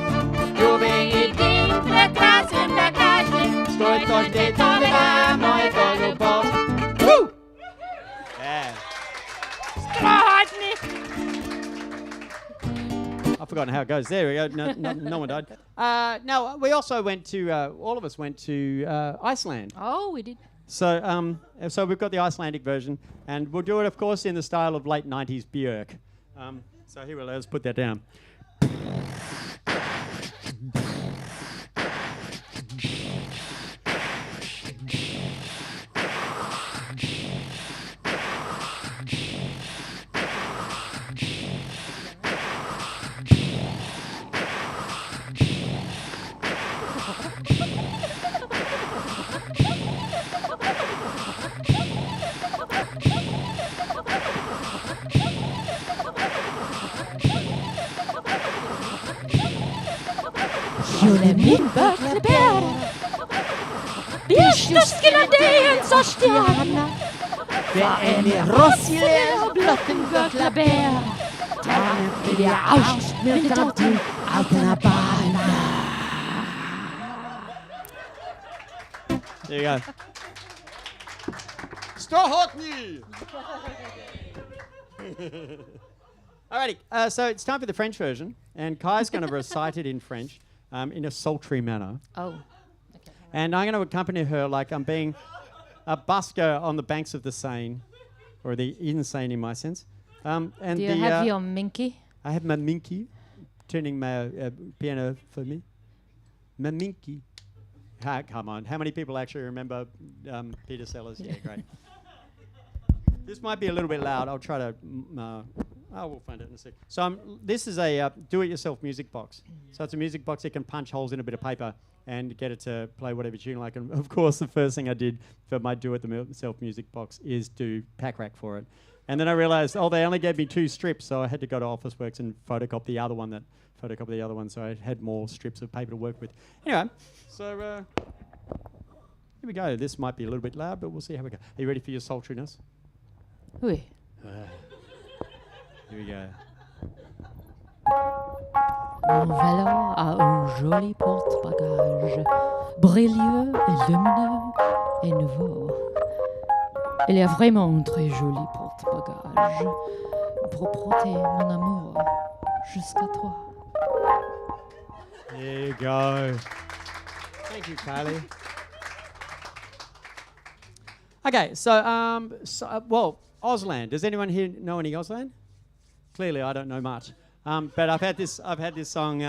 Това е един прекрасен багажник. С който ще доведа моето любов. I've forgotten how it goes. There we go. No one died. No, we also went to, all of us went to Iceland. Oh, we did. So we've got the Icelandic version, and we'll do it, of course, in the style of late 90s Björk. So here, let's put that down. Min böklebär. Björnstuskeladejen sa stjärna. För en i rossile och blott en böklebär. Där blir jag allt med allting, alltina barna. There you go. Strohotny! Alrighty, so it's time for the French version, and Kai's going to recite it in French in a sultry manner. Oh. Okay. And I'm going to accompany her like I'm being a busker on the banks of the Seine, or the insane in my sense. And Do you have your minky? I have my minky tuning my piano for me. My minky. Come on, how many people actually remember Peter Sellers? Yeah, great. This might be a little bit loud. I'll try to. We'll find it in a sec. So this is a do-it-yourself music box. So it's a music box that can punch holes in a bit of paper and get it to play whatever tune you like. And of course, the first thing I did for my do-it-yourself music box is do pack rack for it. And then I realized, they only gave me 2 strips, so I had to go to Officeworks and photocopy the other one. So I had more strips of paper to work with. Anyway, so here we go. This might be a little bit loud, but we'll see how we go. Are you ready for your sultriness? Oui. Here we go. Mon vélo a un joli porte-bagages, brilleux et lumineux et nouveau. Il y a vraiment un très joli porte-bagages pour porter mon amour jusqu'à toi. There you go. Thank you, Kylie. Okay, so Auslan. Does anyone here know any Auslan? Clearly, I don't know much. But I've had this song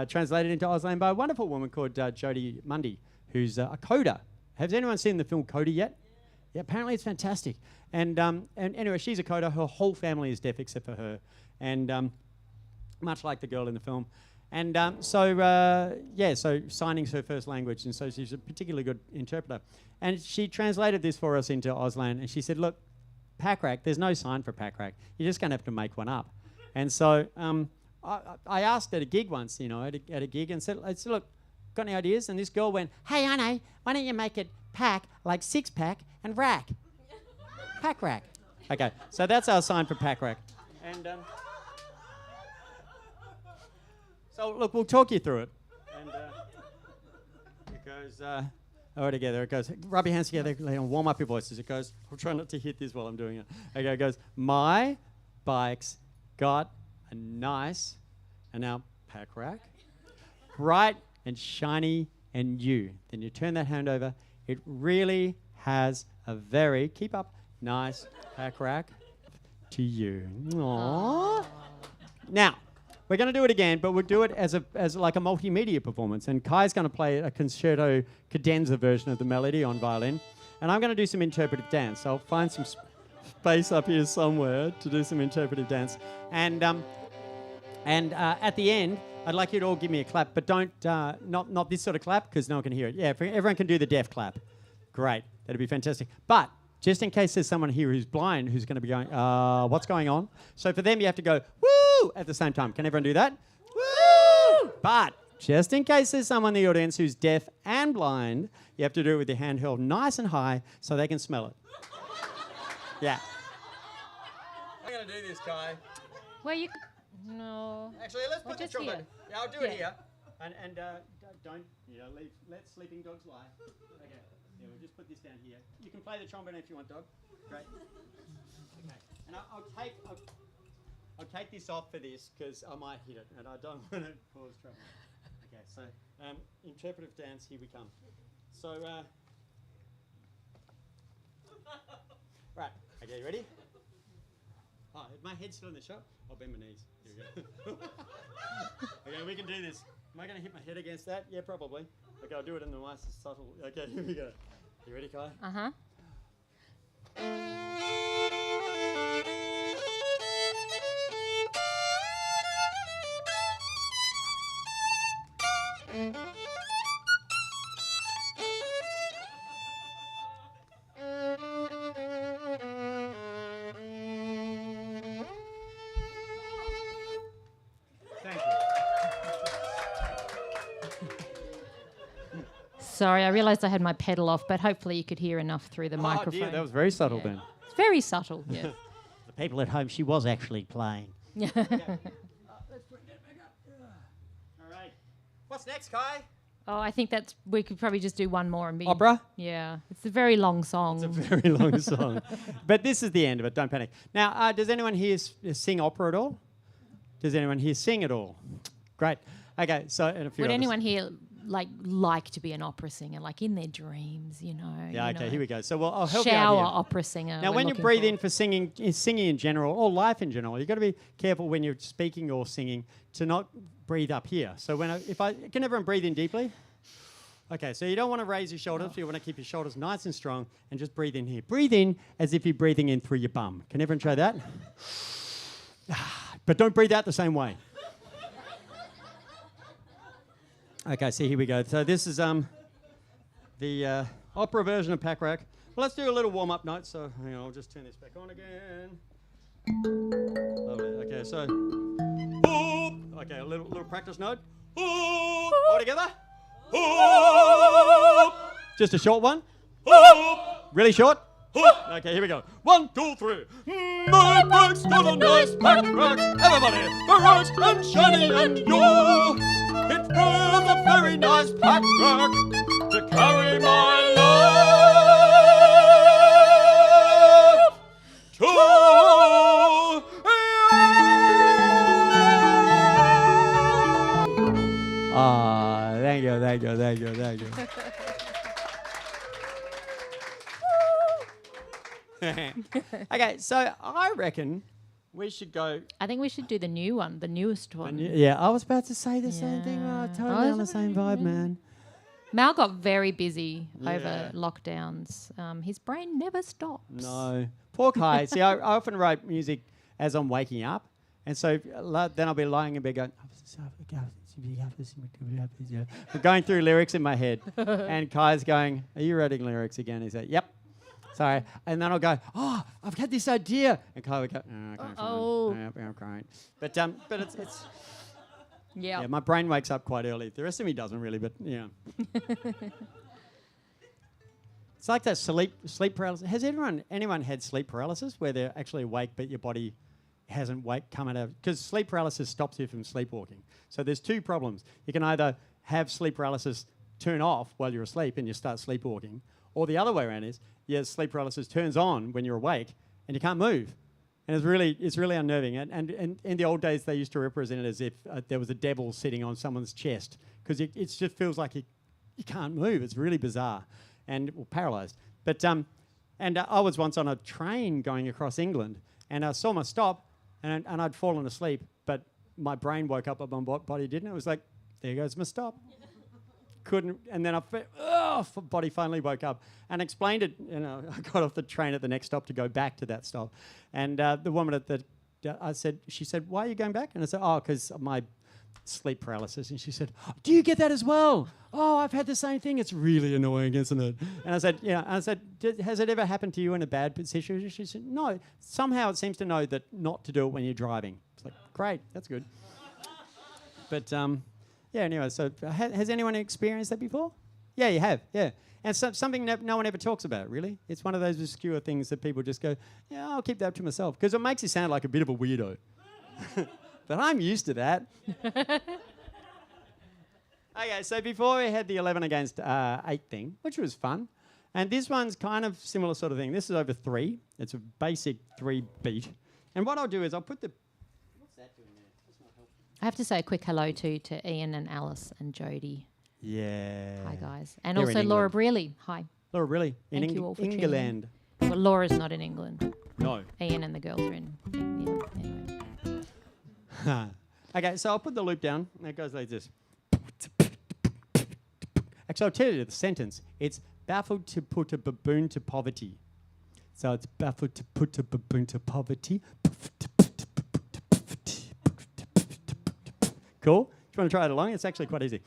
translated into Auslan by a wonderful woman called Jodie Mundy, who's a coder. Has anyone seen the film Coda yet? Yeah, apparently it's fantastic. And anyway, she's a coder. Her whole family is deaf except for her, and much like the girl in the film. And so signing's her first language, and so she's a particularly good interpreter. And she translated this for us into Auslan, and she said, look, pack rack, there's no sign for pack rack. You're just going to have to make one up. And so I asked at a gig once, at a gig, and said, look, got any ideas? And this girl went, hey, Anne, why don't you make it pack like 6-pack and rack? Pack rack. Okay, so that's our sign for pack rack. And so, look, we'll talk you through it. And it goes, all together. It goes, rub your hands together, warm up your voices. It goes, I'll try not to hit this while I'm doing it. Okay, it goes, my bike's got a nice, and now pack rack, bright and shiny and new. Then you turn that hand over. It really has a very, keep up, nice pack rack to you. Aww. Now, we're going to do it again, but we'll do it as like a multimedia performance. And Kai's going to play a concerto cadenza version of the melody on violin. And I'm going to do some interpretive dance. I'll find some space up here somewhere to do some interpretive dance. And at the end, I'd like you to all give me a clap, but don't, not this sort of clap, because no one can hear it. Yeah, everyone can do the deaf clap. Great, that'd be fantastic. But just in case there's someone here who's blind who's going to be going, what's going on? So for them, you have to go, woo, at the same time. Can everyone do that? Woo! But just in case there's someone in the audience who's deaf and blind, you have to do it with your hand held nice and high so they can smell it. Yeah. I'm going to do this, Kai. Well, you... No. Actually, let's put the trumpet. Here. Yeah, I'll do it here. And don't, let sleeping dogs lie. Okay. Yeah, we'll just put this down here. You can play the trombone if you want, dog. Great. Okay. And I'll take this off for this because I might hit it and I don't want to cause trouble. Okay, so interpretive dance, here we come. So, right. Okay, you ready? Oh, is my head still in the shot? I'll bend my knees. Here we go. Okay, we can do this. Am I going to hit my head against that? Yeah, probably. Okay, I'll do it in the nicest subtle. Okay, here we go. You ready, Kai? Uh-huh. Sorry, I realised I had my pedal off, but hopefully you could hear enough through the microphone. Dear, that was very subtle then. It's very subtle, yeah. The people at home, she was actually playing. Yeah. Let's bring that back up. All right. What's next, Kai? Oh, I think we could probably just do one more and be... Opera? Yeah. It's a very long song. It's a very long song. But this is the end of it. Don't panic. Now, does anyone here sing opera at all? Does anyone here sing at all? Great. Okay, so... And a few Would others. anyone here like to be an opera singer, like in their dreams, you know? Yeah, you okay, know, here we go. So I'll help you shower out here. opera singer. Now, we're when you looking breathe for. in for singing in general, or life in general, you've got to be careful when you're speaking or singing to not breathe up here. So can everyone breathe in deeply? Okay, so you don't want to raise your shoulders. You want to keep your shoulders nice and strong and just breathe in here. Breathe in as if you're breathing in through your bum. Can everyone try that? But don't breathe out the same way. Okay, so here we go. So this is the opera version of Pack Rack. Well, let's do a little warm-up note. So hang on, I'll just turn this back on again. Lovely. Okay, so okay, a little practice note. All together. Just a short one. Really short. Okay, here we go. 1, 2, 3. My back's got a nice pack rack. Everybody, bright and shiny and new. It's a very nice pack rack to carry my love to. Ah, thank you. Okay, so I reckon we should go. I think we should do the new one, the newest one. Yeah, I was about to say the same thing. Oh, totally on the same vibe, man. Mal got very busy over lockdowns. His brain never stops. No. Poor Kai. See, I often write music as I'm waking up. And so then I'll be lying in bed going, we're going through lyrics in my head. And Kai's going, are you writing lyrics again? He's like, yep. Sorry. And then I'll go, oh, I've had this idea. And Kai would go, oh, okay, fine. Yeah, great. But it's yeah, my brain wakes up quite early. The rest of me doesn't really, but yeah. It's like that sleep paralysis. Has anyone had sleep paralysis where they're actually awake but your body hasn't come out of... Because sleep paralysis stops you from sleepwalking. So there's two problems. You can either have sleep paralysis turn off while you're asleep and you start sleepwalking, or the other way around is, sleep paralysis turns on when you're awake and you can't move. And it's really unnerving. And in the old days, they used to represent it as if there was a devil sitting on someone's chest, because it just feels like you can't move. It's really bizarre and paralysed. But and I was once on a train going across England, and I saw my stop, and I'd fallen asleep, but my brain woke up, but my body didn't. It was like, there goes my stop. Couldn't, and then body finally woke up and explained it. You know, I got off the train at the next stop to go back to that stop, and the woman she said, "Why are you going back?" And I said, "Oh, because of my sleep paralysis." And she said, "Do you get that as well?" "Oh, I've had the same thing. It's really annoying, isn't it?" And I said, "Yeah." And I said, "Has it ever happened to you in a bad position?" She said, "No. Somehow it seems to know that not to do it when you're driving." It's like, great, that's good. But yeah, anyway, so has anyone experienced that before? Yeah, you have, yeah. And something no one ever talks about, really. It's one of those obscure things that people just go, yeah, I'll keep that to myself, because it makes you sound like a bit of a weirdo. But I'm used to that. Okay, so before we had the 11 against 8 thing, which was fun. And this one's kind of similar sort of thing. This is over 3. It's a basic 3 beat. And what I'll do is I'll put the... What's that doing there? That's not helpful. I have to say a quick hello to Ian and Alice and Jody. Yeah. Hi, guys. And They're also Laura Brearley. Hi. Laura, really? Thank you all for tuning England. in. Well, Laura's not in England. No. Ian and the girls are in. Anyway. Okay, so I'll put the loop down. And it goes like this. Actually, I'll tell you the sentence. It's baffled to put a baboon to poverty. So it's baffled to put a baboon to poverty. Cool? Do you want to try it along? It's actually quite easy.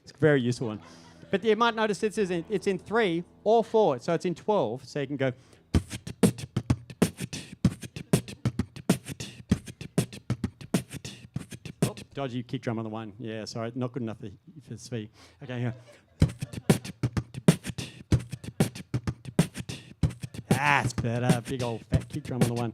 It's a very useful one. But you might notice it's in 3 or 4, so it's in 12, so you can go... Oh, dodgy kick drum on the 1. Yeah, sorry, not good enough for speed. Okay, here. That's better. Big old fat kick drum on the 1.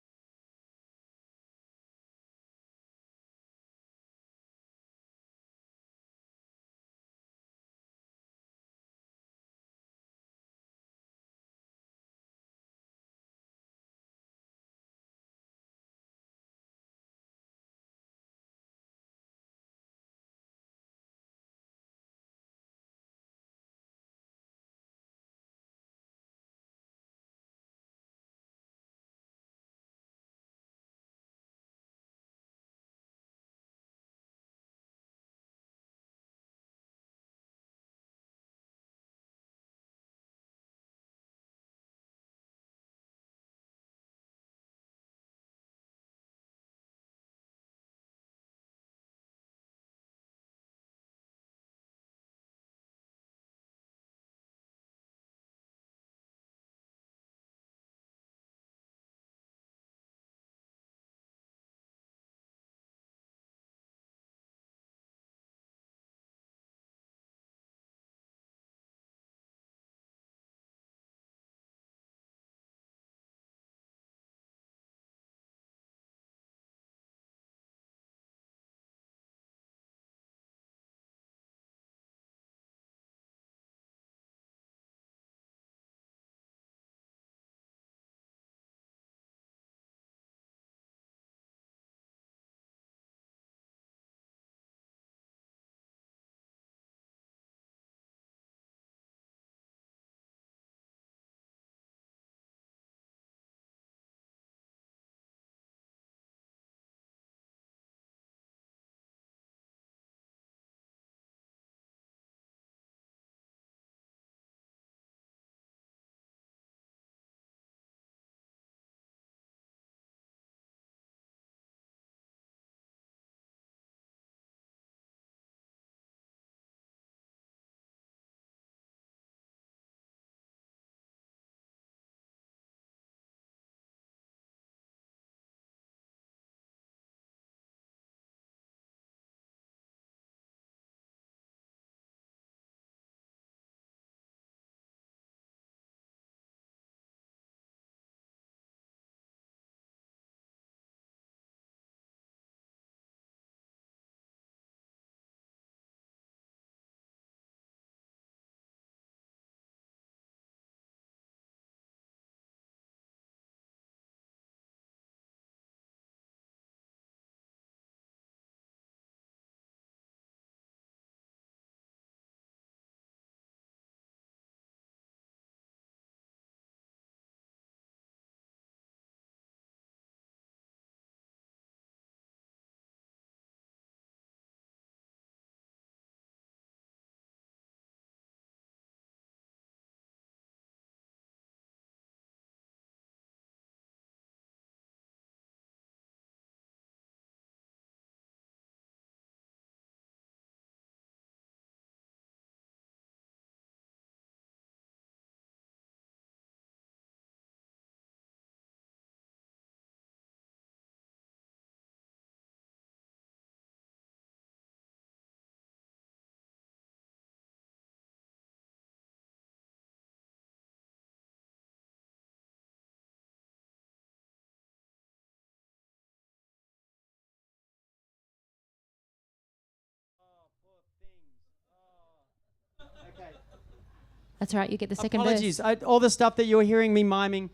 That's right. You get the second Apologies. verse. All the stuff that you're hearing me miming,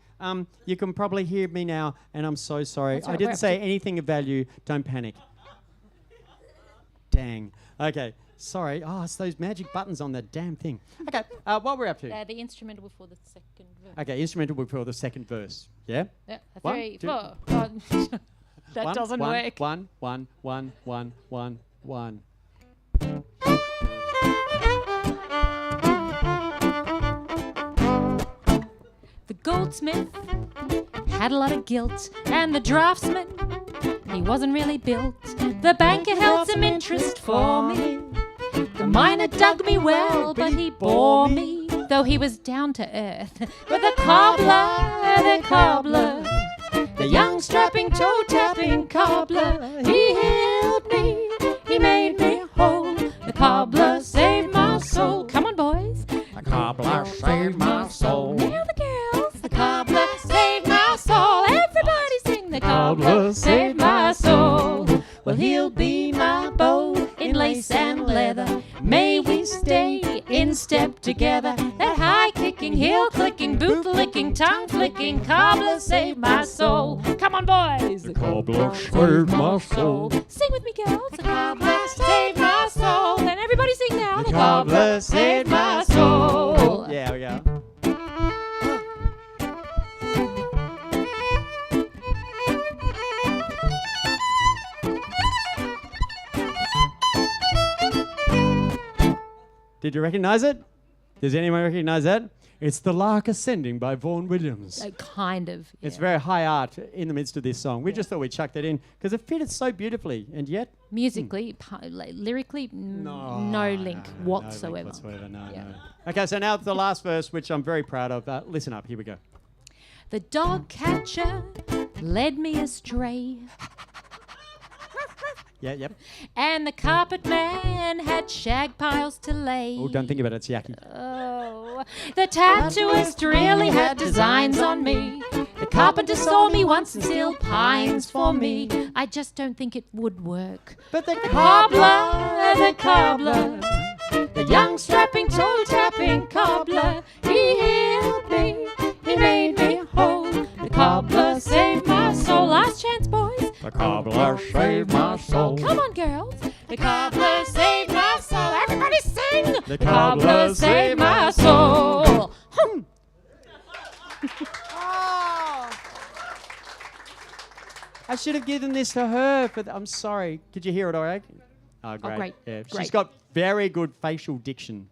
you can probably hear me now, and I'm so sorry. That's I right, didn't we're say up to- anything of value. Don't panic. Dang. Okay. Sorry. Oh, it's those magic buttons on that damn thing. Okay. What we're up to? The instrumental before the second verse. Okay. Instrumental before the second verse. Yeah. Yeah, One, 3, two- 4. Oh, that One, doesn't one, work. One. The goldsmith had a lot of guilt, and the draftsman, he wasn't really built. The banker held some interest for me. The miner dug me well, but he bore me, though he was down to earth. But the cobbler, the young strapping toe-tapping cobbler, he healed me, he made me whole. The cobbler saved my soul. Come on, boys. The cobbler saved my soul. Now the girls, the cobbler saved my soul. Everybody sing, the cobbler saved my soul. Well, he'll be my beau in lace and leather. May we stay in step together. That high-kicking, heel-clicking, boot-licking, tongue-flicking cobbler saved my soul. Come on, boys. The cobbler saved my soul. Sing with me, girls. The cobbler saved my soul. And everybody sing now. The cobbler saved my soul. Yeah, we go. Did you recognize it? Does anyone recognize that? It's The Lark Ascending by Vaughan Williams. Kind of. It's very high art in the midst of this song. We just thought we'd chuck that in because it fitted so beautifully, and yet... Musically, lyrically, no link whatsoever. No link whatsoever, no. Yeah. Okay, so now the last verse, which I'm very proud of. Listen up, here we go. The dog catcher led me astray, Yeah, yep. and the carpet man had shag piles to lay. Oh, don't think about it, it's yucky. Oh, the tattooist really had designs on me. The carpenter saw me once and still pines for me. I just don't think it would work. But the The cobbler, the young strapping toe-tapping cobbler, he healed me, he made me whole. The cobbler saved my soul. Last chance, boys. The cobbler saved my soul. Come on, girls. The cobbler saved my soul. Everybody sing. The cobbler saved my soul. I should have given this to her, but I'm sorry. Could you hear it all right? Oh, great. great. Yeah. She's Great. got very good facial diction.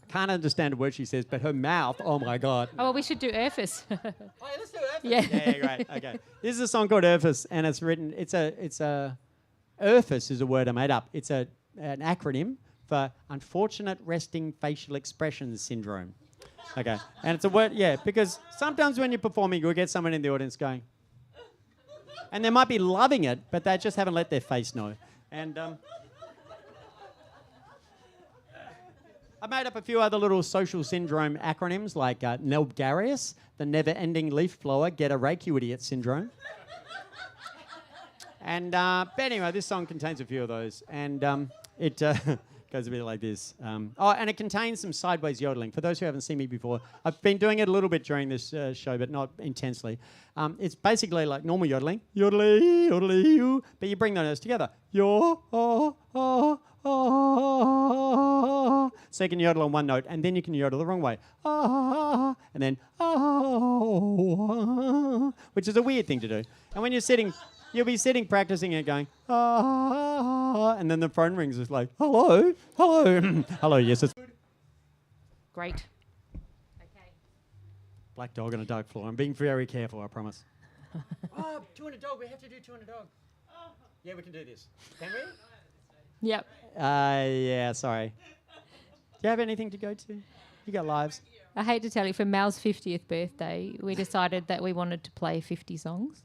Can't understand a word she says, but her mouth, oh my God. Oh, well, we should do Erfus. Oh, yeah, let's do Earthus. Yeah. Yeah, great. Okay. This is a song called Earthus, and it's written, Earthus is a word I made up. It's an acronym for Unfortunate Resting Facial Expressions Syndrome. Okay. And it's a word, yeah, because sometimes when you're performing, you'll get someone in the audience going, and they might be loving it, but they just haven't let their face know. And I made up a few other little social syndrome acronyms like NELBGARIUS, the never-ending leaf blower, get a rake, you idiot syndrome. And but anyway, this song contains a few of those, and it goes a bit like this. And it contains some sideways yodeling. For those who haven't seen me before, I've been doing it a little bit during this show, but not intensely. It's basically like normal yodeling, yodeling, yodeling, you, but you bring those together. So you can yodel on one note, and then you can yodel the wrong way. And then, which is a weird thing to do. And when you're sitting, you'll be sitting practicing it going, and then the phone rings. It's like, hello, hello, hello, yes, it's Great. Okay. black dog on a dark floor. I'm being very careful, I promise. Two and a dog, we have to do two and a dog. Yeah, we can do this. Can we? Yep. Yeah, sorry. Do you have anything to go to? You got lives. I hate to tell you, for Mal's 50th birthday, we decided that we wanted to play 50 songs.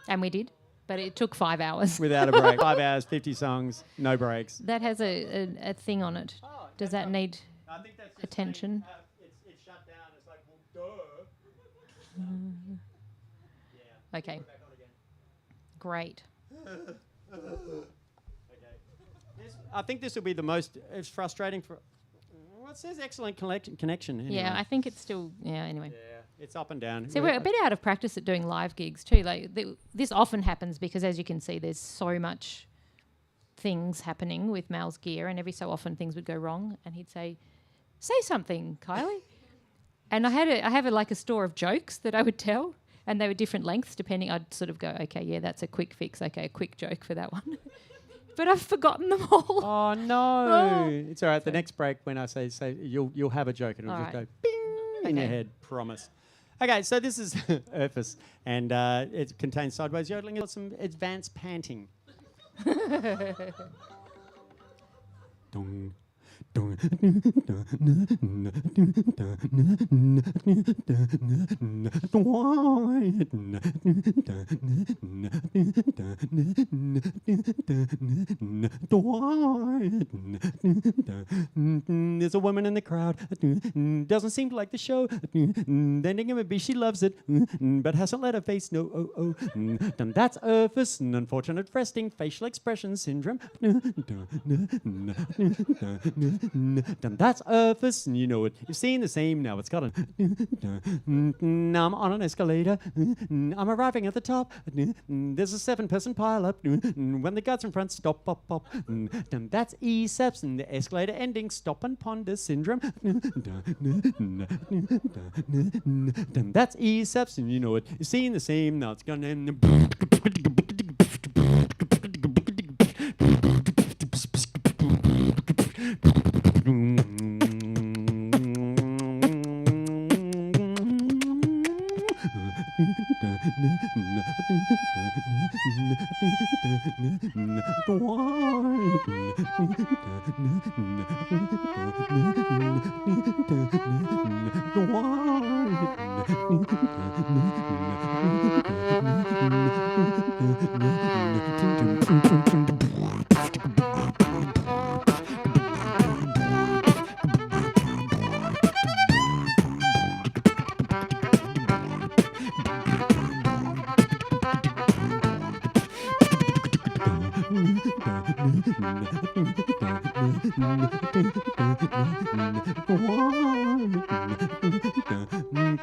And we did, but it took 5 hours. Without a break. 5 hours, 50 songs, no breaks. That has a thing on it. Does that need I think that's attention? It's shut down. It's like, well, duh. Yeah. Okay. Back on again. Great. Okay. I think this will be the most. It's frustrating for. it says excellent connection. Anyway. Yeah, I think it's still, anyway. Yeah, it's up and down. So we're a bit out of practice at doing live gigs too. Like this often happens because, as you can see, there's so much things happening with Mal's gear, and every so often things would go wrong, and he'd say something, Kylie. And I have a store of jokes that I would tell, and they were different lengths depending. I'd sort of go, okay, yeah, that's a quick fix. Okay, a quick joke for that one. But I've forgotten them all. Oh no! It's all right. The next break, when I say you'll have a joke, and it'll just go bing in your head. Promise. Okay, so this is Arthouse, and it contains sideways yodeling and some advanced panting. Dong. There's a woman in the crowd, doesn't seem to like the show. Then maybe she loves it, but hasn't let her face know. That's Arthouse, an unfortunate resting facial expression syndrome. That's Arthouse, and you know it. You've seen the same now. It's got a. Now I'm on an escalator. I'm arriving at the top. There's a 7-person pile up. When the guards in front stop, pop, pop. That's ESEPS, and the escalator ending stop and ponder syndrome. That's ESEPS, and you know it. You've seen the same now. It's got an.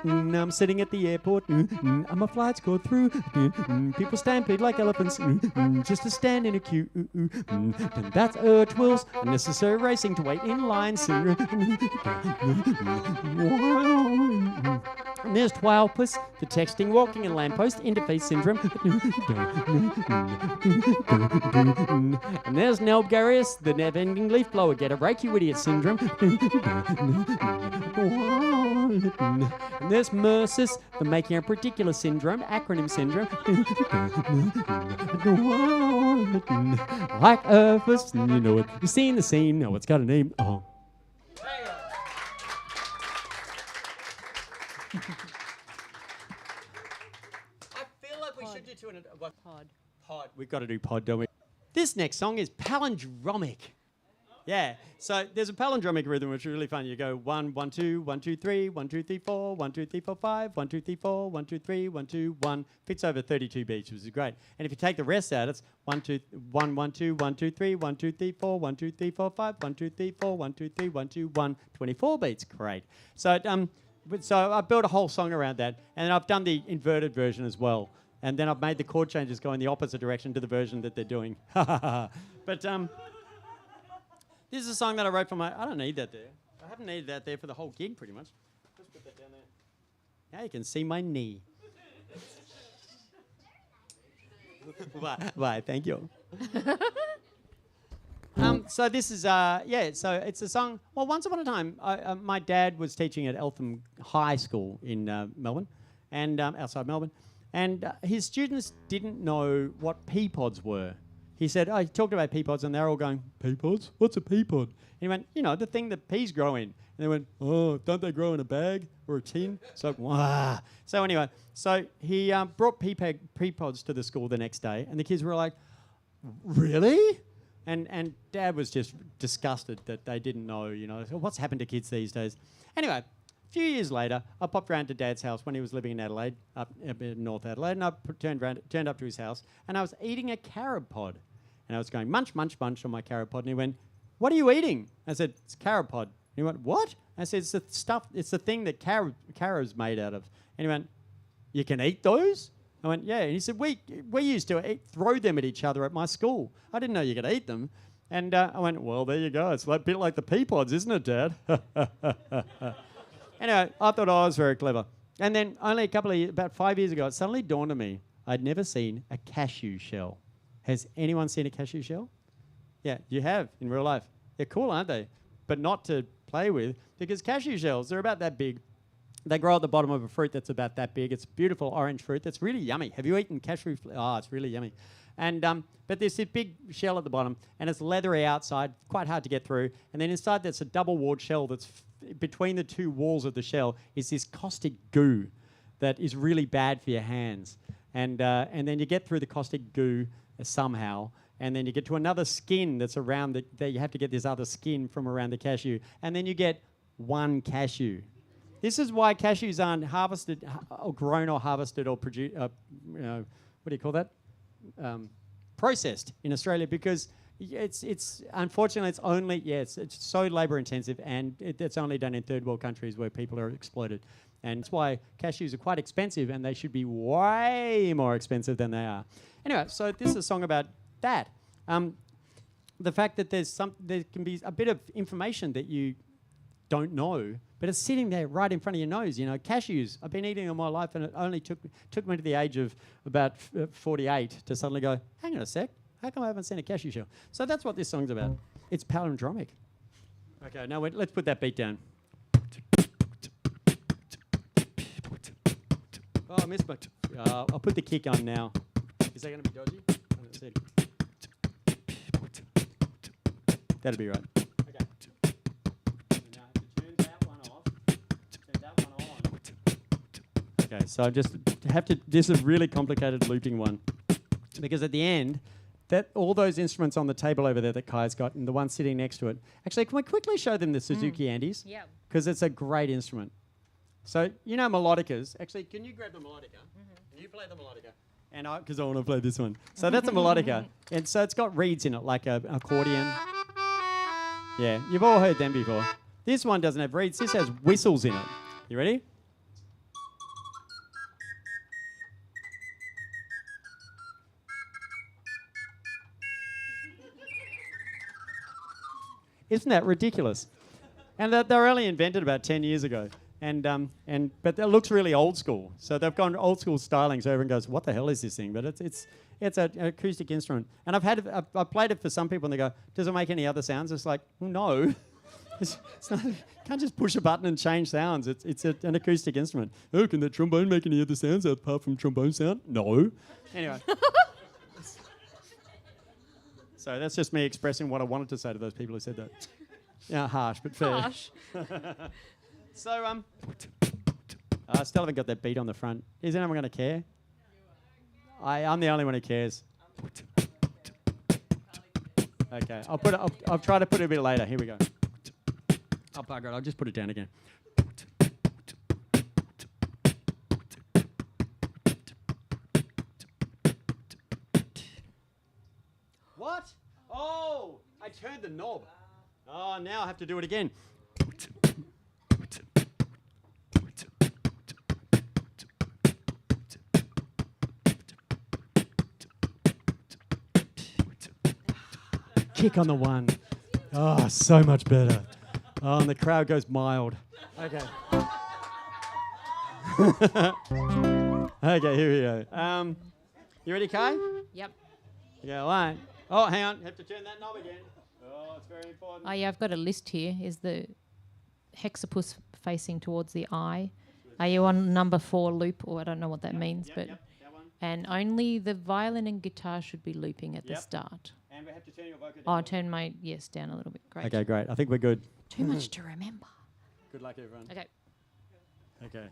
Now I'm sitting at the airport, and my flight's go through. People stampede like elephants, just to stand in a queue. That's twills, unnecessary racing to wait in line. And there's Twilpus, the texting, walking, and lamppost interface syndrome. And there's Nelgarius, the never-ending leaf blower. Get a break, you idiot syndrome. And there's Mercis, the making a particular syndrome, acronym syndrome. Like Arthouse, you know it. You've seen the same, now it's got a name. Oh. I feel like we should do pod. We've got to do pod, don't we? This next song is palindromic. Yeah, so there's a palindromic rhythm which is really fun. You go 1, 1, 2, 1, 2, 3, 1, 2, 3, 4, 1, 2, 3, 4, 5, 1, 2, 3, 4, 1, 2, 3, 1, 2, 1. Fits over 32 beats, which is great. And if you take the rest out, it's 1, 2, 1, 1, 2, 1, 2, 3, 1, 2, 3, 4, 1, 2, 3, 4, 5, 1, 2, 3, 4, 1, 2, 3, 1, 2, 1. 24 beats, great. So I built a whole song around that, and then I've done the inverted version as well. And then I've made the chord changes go in the opposite direction to the version that they're doing. But this is a song that I wrote for I don't need that there. I haven't needed that there for the whole gig, pretty much. Just put that down there. Now you can see my knee. Why? Thank you. So this is, so it's a song. Well, once upon a time, my dad was teaching at Eltham High School in Melbourne, and outside Melbourne. And his students didn't know what pea pods were. He said, he talked about pea pods, and they're all going, pea pods? What's a pea pod? And he went, the thing that peas grow in. And they went, oh, don't they grow in a bag or a tin? So, wah. So anyway, he brought pea pods to the school the next day, and the kids were like, really? And Dad was just disgusted that they didn't know, what's happened to kids these days. Anyway, a few years later, I popped round to Dad's house when he was living in Adelaide, up in North Adelaide, and I turned up to his house, and I was eating a carob pod. And I was going munch, munch, munch on my carob pod, and he went, what are you eating? I said, it's carob pod. he went, what? I said, it's the stuff, it's the thing that caro's made out of. And he went, you can eat those? I went, yeah. And he said, we used to throw them at each other at my school. I didn't know you could eat them. And I went, well, there you go. It's a bit like the pea pods, isn't it, Dad? Anyway, I thought I was very clever. And then only about 5 years ago, it suddenly dawned on me, I'd never seen a cashew shell. Has anyone seen a cashew shell? Yeah, you have in real life. They're cool, aren't they? But not to play with, because cashew shells, they're about that big. They grow at the bottom of a fruit that's about that big. It's beautiful orange fruit that's really yummy. Have you eaten cashew? Oh, it's really yummy. And but there's this big shell at the bottom, and it's leathery outside, quite hard to get through. And then inside there's a double-walled shell that's between the two walls of the shell is this caustic goo that is really bad for your hands. And then you get through the caustic goo somehow, and then you get to another skin that's around you have to get this other skin from around the cashew, and then you get one cashew. This is why cashews aren't harvested, or grown or harvested or produced, what do you call that? Processed in Australia, because it's unfortunately it's only, it's so labour intensive, and it's only done in third world countries where people are exploited. And that's why cashews are quite expensive, and they should be way more expensive than they are. Anyway, so this is a song about that. The fact that there can be a bit of information that you don't know, but it's sitting there right in front of your nose. You know, cashews, I've been eating them all my life, and it only took me to the age of about 48 to suddenly go, hang on a sec, how come I haven't seen a cashew shell? So that's what this song's about. It's palindromic. Okay, now let's put that beat down. Oh, I missed my... I'll put the kick on now. Is that going to be dodgy? Let's see. That'll be right. Okay. Now I have to turn that one off. Turn that one on. Okay, so I just have to... This is a really complicated looping one. Because at the end, all those instruments on the table over there that Kai's got, and the one sitting next to it... Actually, can we quickly show them the Suzuki Andes? Yeah. Because it's a great instrument. So, you know melodicas. Actually, can you grab the melodica? Mm-hmm. You play the melodica. And because I want to play this one. So that's a melodica. And so it's got reeds in it, like an accordion. Yeah, you've all heard them before. This one doesn't have reeds. This has whistles in it. You ready? Isn't that ridiculous? And they were only invented about 10 years ago. But it looks really old school. So they've gone old school styling, so everyone goes, what the hell is this thing? But it's an acoustic instrument. And I've played it for some people, and they go, does it make any other sounds? It's like, well, no. It's not, you can't just push a button and change sounds. It's an acoustic instrument. Oh, can that trombone make any other sounds apart from trombone sound? No. Anyway. So that's just me expressing what I wanted to say to those people who said that. Yeah, harsh, but fair. Harsh. So, I still haven't got that beat on the front. Is anyone going to care? I'm the only one who cares. Okay, I'll try to put it a bit later. Here we go. Oh, bugger it. I'll just put it down again. What? Oh, I turned the knob. Oh, now I have to do it again. Kick on the one. Oh, so much better. Oh, and the crowd goes mild. Okay. Okay, here we go. You ready, Kai? Yep. Okay, all right. Oh, hang on. Have to turn that knob again. Oh, it's very important. Oh, yeah, I've got a list here. Is the hexapus facing towards the eye? Are you on number 4 loop? Or I don't know what that means, but... Yep, that one. And only the violin and guitar should be looping at the start. And we have to turn your vocal down. Oh, I'll turn my down a little bit. Great. Okay, great. I think we're good. Too much to remember. Good luck, everyone. Okay. Okay.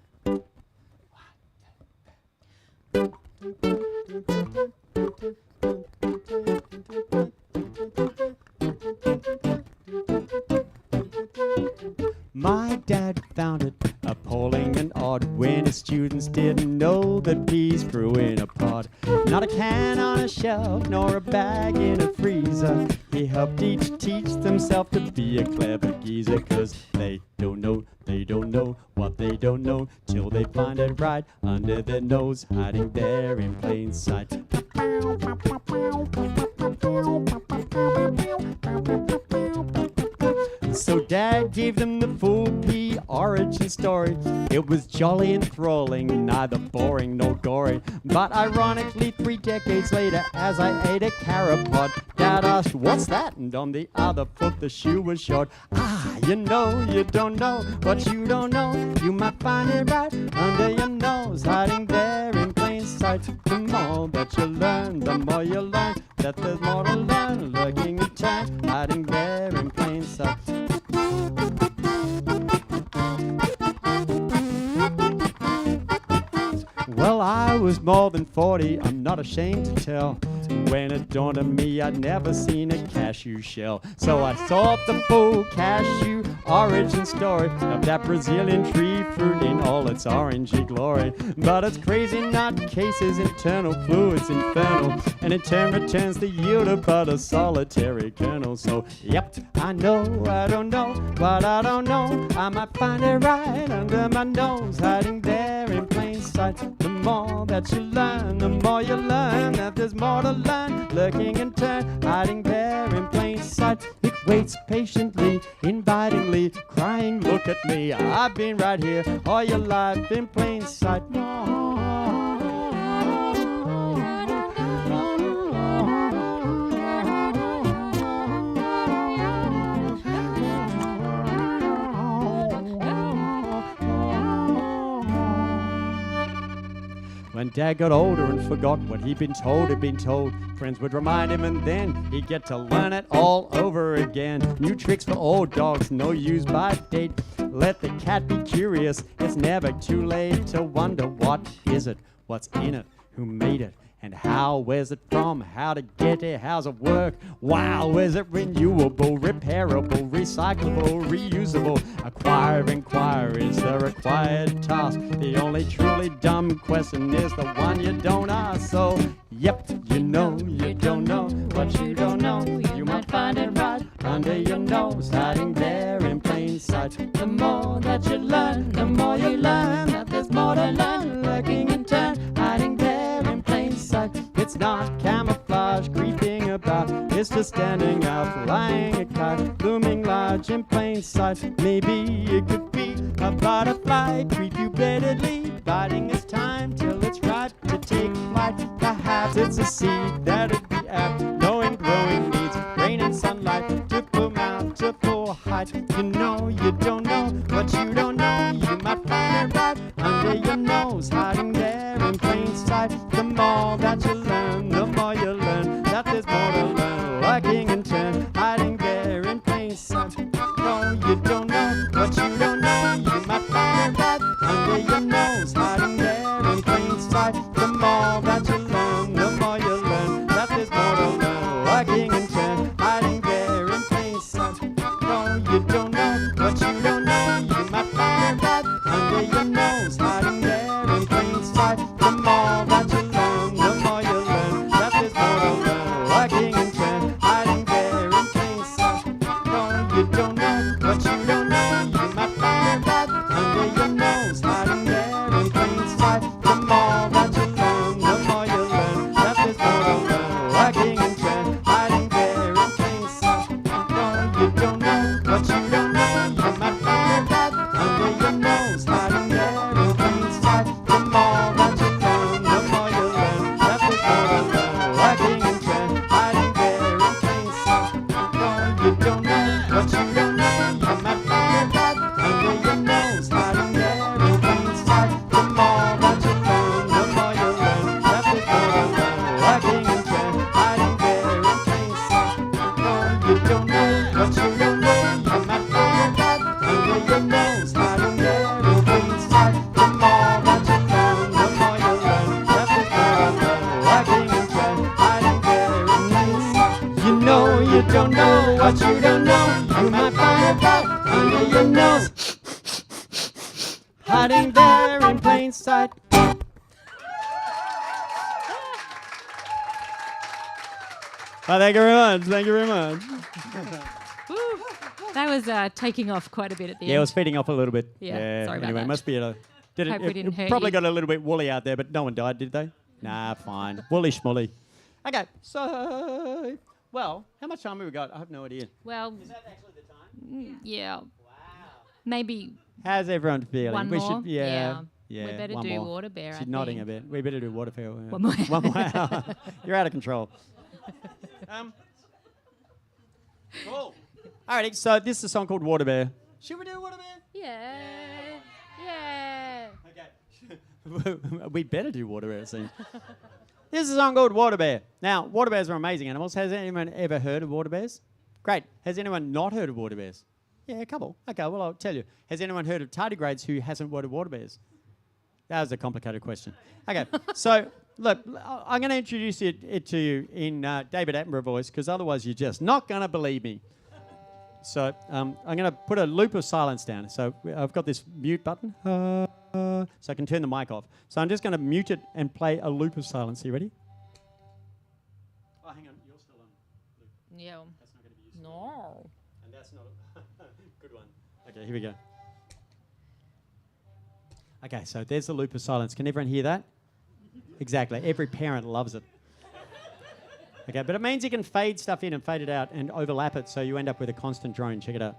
My dad founded a appalling and odd when his students didn't know that peas grew in a pod. Not a can on a shelf, nor a bag in a freezer. He helped each teach themselves to be a clever geezer, 'cause they don't know what they don't know till they find it right under their nose, hiding there in plain sight. So Dad gave them the full pea origin story. It was jolly enthralling, neither boring nor gory. But ironically, 3 decades later, as I ate a carrot pod, Dad asked, "What's that?" And on the other foot the shoe was short. Ah, you know, you don't know what you don't know. You might find it right under your nose, hiding there in plain sight. The more that you learn, the more you learn that there's more to learn, lurking in time, hiding there in plain sight. Well, I was more than 40, I'm not ashamed to tell, when it dawned on me I'd never seen a cashew shell. So I sought the full cashew origin story of that Brazilian tree fruit in all its orangey glory. But it's crazy nutcases, internal fluids infernal, and in turn returns the yield of but a solitary kernel. So, yep, I know I don't know what I don't know. I might find it right under my nose, hiding there in plain sight. The more that you learn, the more you learn that there's more to learn, lurking in turn, hiding there in plain sight. It waits patiently, invitingly, crying, "Look at me, I've been right here all your life in plain sight." When Dad got older and forgot what he'd been told, friends would remind him and then he'd get to learn it all over again. New tricks for old dogs, no use by date. Let the cat be curious, it's never too late to wonder what is it, what's in it, who made it, and how, where's it from, how to get it, how's it work, wow, is it renewable, repairable, recyclable, reusable, acquire, inquire is the required task. The only truly dumb question is the one you don't ask. So, yep, you know you don't know what you don't know. You might find it right under your nose, hiding there in plain sight. The more that you learn, the more you learn that there's more to learn, lurking in turn, hiding there in plain sight. It's not camouflage creeping about, it's just standing out, flying a kite, looming large in plain sight. Maybe it could be a butterfly, prepubescently biding its time till it's ripe to take flight. Perhaps it's a seed that'd be apt, knowing growing needs rain and sunlight to bloom out to full height. You know you don't know what you don't know. You might find it right under your nose, hiding there in plain sight. The more that you learn, the more you learn that there's more to learn, lurking in turn, hiding there in plain sight. No, you don't know what you don't know. You might find it right under your nose, hiding there in plain sight. The more that you learn, the more you learn that there's more to learn, lurking in turn, hiding there in plain sight. No, you don't know what you don't know. You might find it right under your nose, hiding there in plain sight. The more that you learn, the more you learn that there's more to learn, lurking in turn, hiding there in plain sight. No, you don't know what you don't know. You might find it right under your nose, hiding there in plain sight. The more that you learn, the more you learn that there's more to learn, lurking in turn, hiding there in plain sight. No, you don't know what you don't know. You might find it right under your nose, hiding there in plain sight. The more that you learn, the more you learn that there's more to learn, lurking in turn, hiding there in plain sight. No, you don't know what you don't know. You might find it right under your nose, hiding there in plain sight. The more that you learn, the more you learn that there's more to learn, lurking in turn, hiding there in plain sight. No, you don't know what you don't know. You might find it right under your nose, hiding there in plain sight. The more that you learn, the more you learn that there's more to learn, lurking in turn, hiding there in plain sight. You know you don't know what you don't know. You might find it right under your nose, hiding there in plain sight. Oh, thank you very much. Thank you very much. That was taking off quite a bit at the end. Yeah, it was feeding off a little bit. Yeah, sorry about anyway, that. must be Hope we didn't hurt probably you. got a little bit woolly out there, but no one died, did they? Nah, fine. Woolly schmolly. Okay, so, well, how much time have we got? I have no idea. Well, Is that actually the time? yeah, Wow. maybe How's everyone feeling? one we more. should, yeah. We better one do more. water bear. She's I nodding think. a bit. We better do water fair. One more. One more hour. You're out of control. Cool. Alrighty, so this is a song called Water Bear. Should we do Water Bear? Yeah. Okay. We better do Water Bear, it seems. This is a song called Water Bear. Now, water bears are amazing animals. Has anyone ever heard of water bears? Great. Has anyone not heard of water bears? Yeah, a couple. Okay, well, I'll tell you. Has anyone heard of tardigrades who hasn't heard of water bears? That was a complicated question. Okay, so, look, I'm going to introduce it to you in David Attenborough voice, because otherwise you're just not going to believe me. So I'm going to put a loop of silence down. So I've got this mute button, so I can turn the mic off. So I'm just going to mute it and play a loop of silence. Are you ready? Oh, hang on. You're still on. Yeah. That's not going to be useful. No. And that's not a good one. Okay, here we go. Okay, so there's the loop of silence. Can everyone hear that? Exactly. Every parent loves it. Okay, but it means you can fade stuff in and fade it out and overlap it, so you end up with a constant drone. Check it out.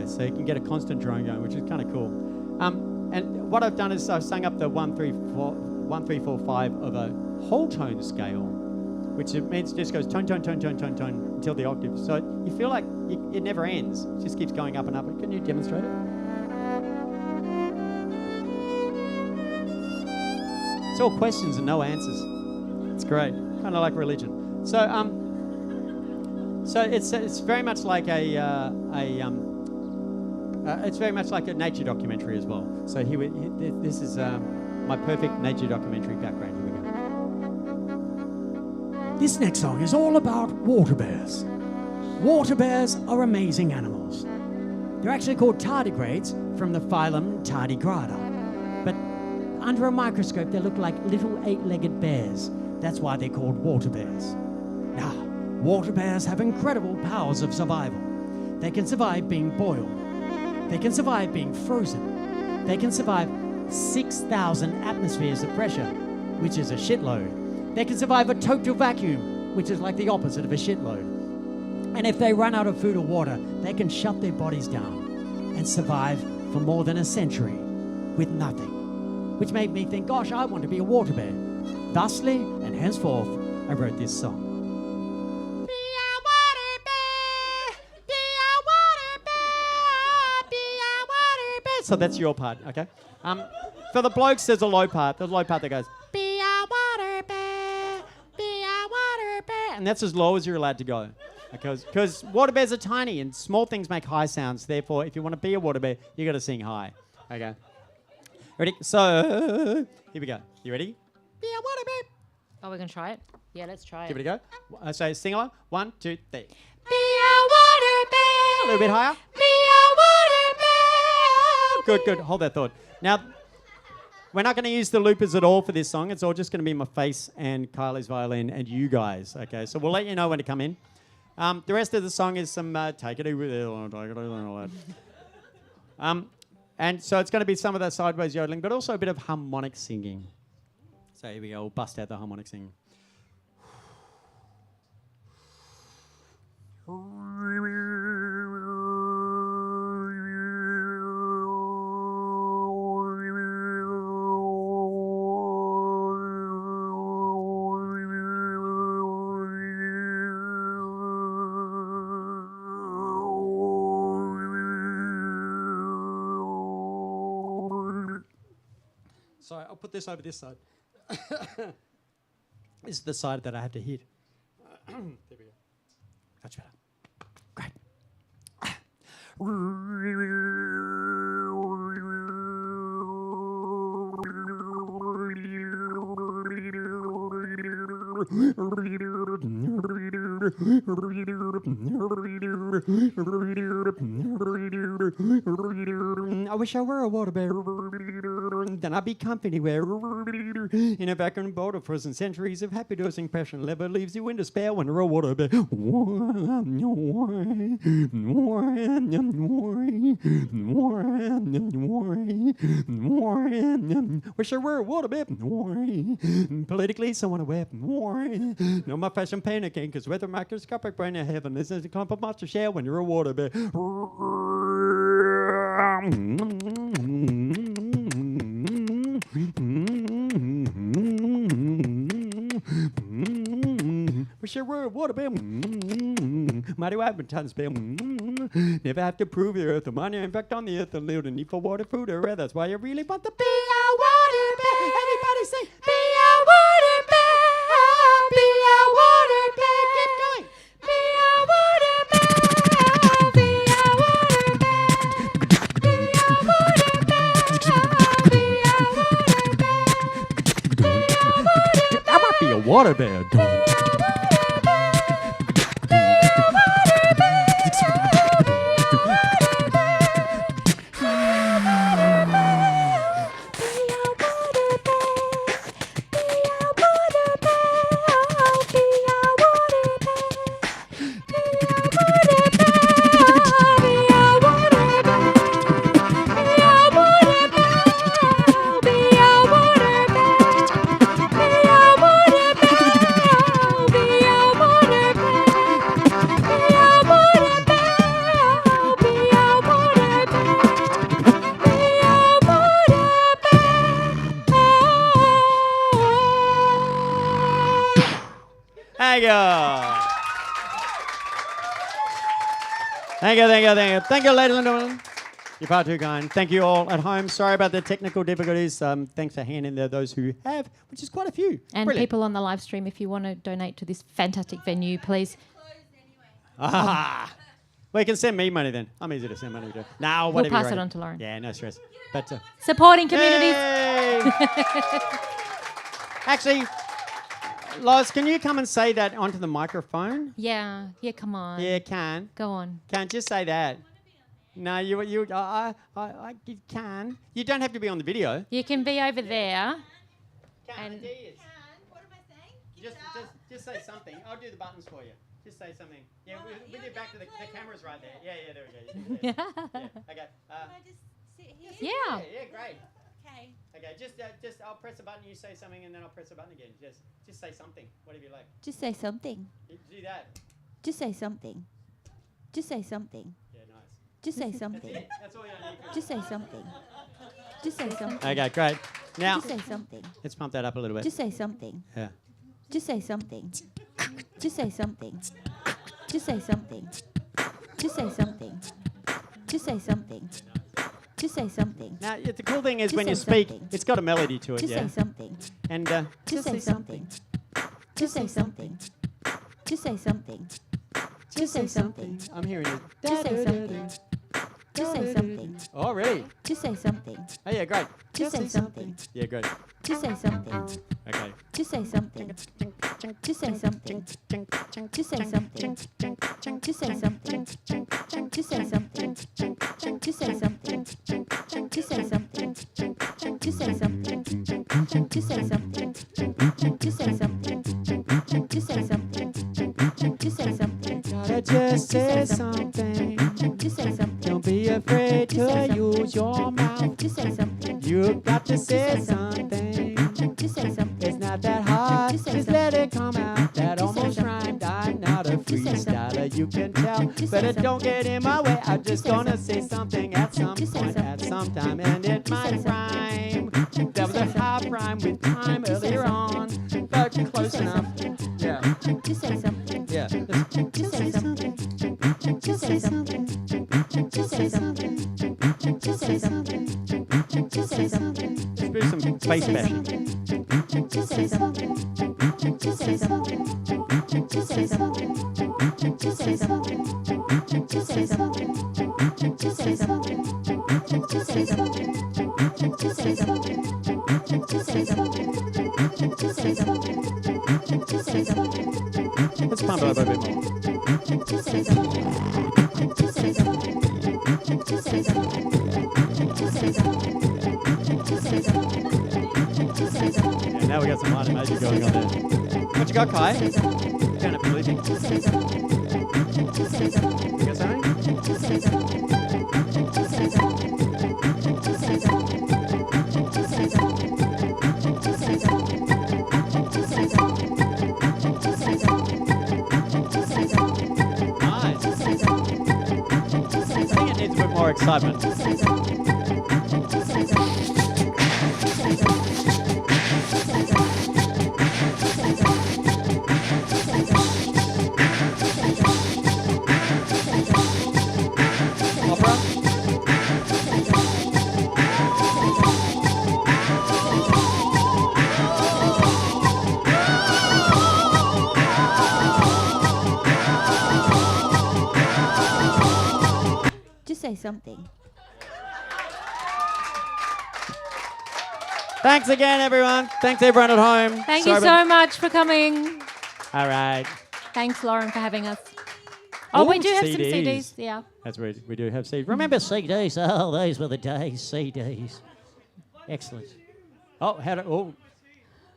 So you can get a constant drone going, which is kind of cool. And what I've done is I've sung up the 1, 3, 4, 5 of a whole tone scale, which it means it just goes tone, tone, tone, tone, tone, tone until the octave. So you feel like it never ends. It just keeps going up and up. Can you demonstrate it? It's all questions and no answers. It's great. Kind of like religion. So it's very much like it's very much like a nature documentary as well. So this is my perfect nature documentary background. Here we go. This next song is all about water bears. Water bears are amazing animals. They're actually called tardigrades from the phylum Tardigrada. But under a microscope, they look like little 8-legged bears. That's why they're called water bears. Now, water bears have incredible powers of survival. They can survive being boiled. They can survive being frozen. They can survive 6,000 atmospheres of pressure, which is a shitload. They can survive a total vacuum, which is like the opposite of a shitload. And if they run out of food or water, they can shut their bodies down and survive for more than a century with nothing. Which made me think, gosh, I want to be a water bear. Thusly, and henceforth, I wrote this song. So that's your part, okay? For the blokes, there's a low part. There's a low part that goes, be a water bear, be a water bear. And that's as low as you're allowed to go. Because water bears are tiny and small things make high sounds. Therefore, if you want to be a water bear, you got to sing high. Okay? Ready? So, here we go. You ready? Be a water bear. Oh, we're going to try it? Yeah, let's try it. Give it a go. So sing along. 1, 2, 3. Be a water bear. A little bit higher. Be a water bear. Good, good. Hold that thought. Now, we're not going to use the loopers at all for this song. It's all just going to be my face and Kylie's violin and you guys. Okay, so we'll let you know when to come in. The rest of the song is some take it easy with it, take it easy and all that. And so it's going to be some of that sideways yodeling, but also a bit of harmonic singing. So here we go. We'll bust out the harmonic singing. Sorry, I'll put this over this side. This is the side that I have to hit. There we go. That's better. Great. I wish I were a water bear. Then I'd be comfy anywhere. In a vacuum bottle, frozen centuries of happy dosing passion never leaves you in despair when you're a water bear. Wish I were a water bear. Politically, someone aware. No, my fashion pain again, because with a microscopic brain in heaven, this is a clump of monster share when you're a water bear. Wish I were a water bear. Mighty white tons bear. Never have to prove the earth, the minor impact on the earth, and little need for water, food, or air. That's why I really want to be a water bear. Everybody sing, be a water bear, be a water bear. Keep going. Be a water bear, be a water bear, be a water bear, be a water bear, be a water bear. I might be a water bear. Thank you, ladies and gentlemen. You're far too kind. Thank you all at home. Sorry about the technical difficulties. Thanks for handing there those who have, which is quite a few. And Brilliant. people on the live stream, if you want to donate to this fantastic venue, please. Well, you can send me money then. I'm easy to send money to. Now, We'll pass it on to Loren. Yeah, no stress. But Supporting communities. Actually, Loz, can you come and say that onto the microphone? Yeah, come on. Yeah, can. Go on. Can't just say that. No, you can. You don't have to be on the video. You can be over there. Can. What am I saying? Just say something. I'll do the buttons for you. Just say something. Yeah, we'll get back to the camera's right there. Yeah, there we go. Yeah, okay. Can I just sit here? Yeah. Yeah, great. Okay. Okay, just I'll press a button, you say something, and then I'll press a button again. Just say something, whatever you like. Just say something. You do that. Just say something. Just say something. Yeah, nice. Just say something. That's all you need. Just say something. Just say something. Okay, great. Now, Just say something. let's pump that up a little bit. Just say something. Yeah. Just say something. Just say something. Just say something. Just say something. Just say something. Just say something. Now, the cool thing is Just when you say speak, something. it's got a melody to it, Just yeah? say something. And Just say something. Just say something. Just say something. Just say something. I'm hearing it. Just say something. Just say something. Oh, really? Just say something. Oh, yeah, great. Just say something. Yeah, good. Just say something. Okay. Just say something. Just say something. Just say something. Just say something. Just say something. Just say something. Just say something. Just say something. Just say something. Just say something. Just say something. Just say something. Gotta just say something. Just say something. Don't be afraid to use your mouth. Just say something. You got to say something. Just say something. It's not that hard. Just say Just let it come out. That almost rhymed. I'm not a freestyler, you can tell. But it don't get in my way. I'm just gonna say something at some point, at some time, and it might rhyme. That was a half rhyme with time earlier on, but close enough. Yeah. Just say something. Yeah. Just say something. Just say something. Just say something. Just say something. Just say something. Let's do some space bashing. Just say something. Just say something. Just say something. Just say something. Just say something. Just say something. Just say something. Just say something. Just say something. Just say something. Just say something. Let's pump it up a bit more. Just say something. Just say something. Just say something. Just say something. Just say something. Just say something. Yeah, now we got some light emoji going on there. What you got, Kai? You don't have to believe me. Just say something. Just say something. You got something? Just say something. Just say something. Just say something. Just say something. Just say something. Just say something. Just say something. Just say something. Nice. Just say something. Just say I think it needs a bit more excitement. Just say something. Just say something. Just say something. Just say something. Just say something. Just say something. Opera? Just say something. Thanks again, everyone. Thanks, everyone at home. Thank Sorry you so much for coming. All right. Thanks, Loren, for having us. Oh, we Ooh, do have some CDs. CDs. Yeah. That's right. We do have CDs. Remember CDs? Oh, those were the days. CDs. Excellent. Oh,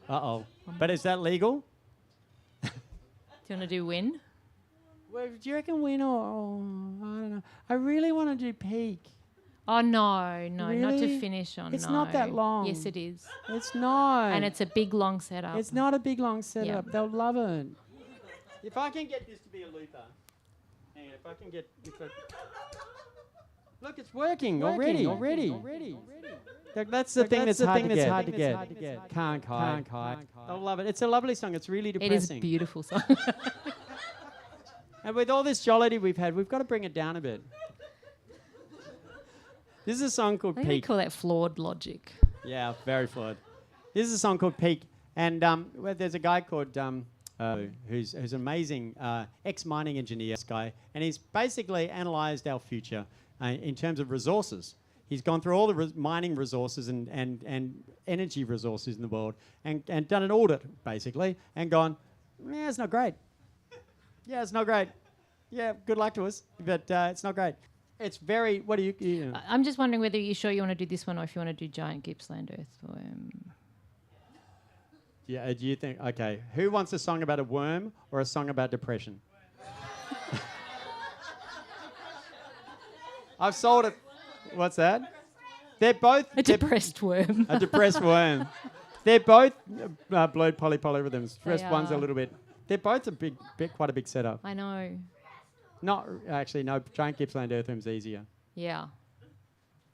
Uh-oh. But is that legal? Do you want to do win? Well, do you reckon win or I don't know. I really want to do peak. Oh, no, not Really? to finish on. It's no. not that long. Yes, it is. It's not. And it's a big, long setup. It's not a big, long setup. Yeah. They'll love it. If I can get this to be a looper. Hang on, if I can get... Look, it's working already. That's the thing that's hard to get. Can't Kai. They'll love it. It's a lovely song. It's really It is a depressing. beautiful song. And with all this jollity we've had, we've got to bring it down a bit. This is a song called I think we Peak. call that flawed logic. Yeah, very flawed. This is a song called Peak. And well, there's a guy called... who's an amazing ex-mining engineer, this guy, and he's basically analysed our future in terms of resources. He's gone through all the mining resources and energy resources in the world and done an audit, basically, and gone, yeah, it's not great. Yeah, it's not great. Yeah, good luck to us, but it's not great. It's very, what do you know? I'm just wondering whether you're sure you want to do this one or if you want to do Giant Gippsland Earthworm. Yeah, do you think, okay, who wants a song about a worm or a song about depression? I've sold it. What's that? They're both... A depressed worm. A depressed worm. They're both blowed polyrhythms. They First one's a are. little bit... They're both quite a big setup. I know. Not, actually, no, Giant Gippsland Earthworm's easier. Yeah.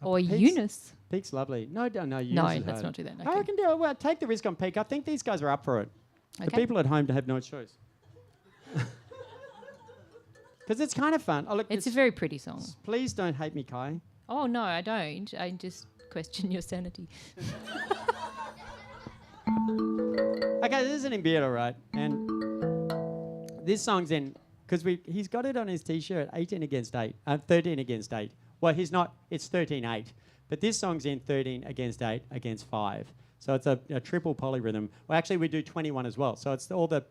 Or Peak's- Eunice. Peak's lovely. No, Eunice No, is let's hard. not do that. I Okay. reckon, well, take the risk on Peak. I think these guys are up for it. The Okay. people at home have no choice. Because it's kind of fun. Oh, look, It's a very pretty song. please don't hate me, Kai. Oh, no, I don't. I just question your sanity. Okay, this is an Imbiero, right? And this song's in, because he's got it on his T-shirt, 18 against 8, 13 against 8. Well, he's not, it's 13-8. But this song's in 13 against 8 against 5. So it's a triple polyrhythm. Well, actually, we do 21 as well. So it's all the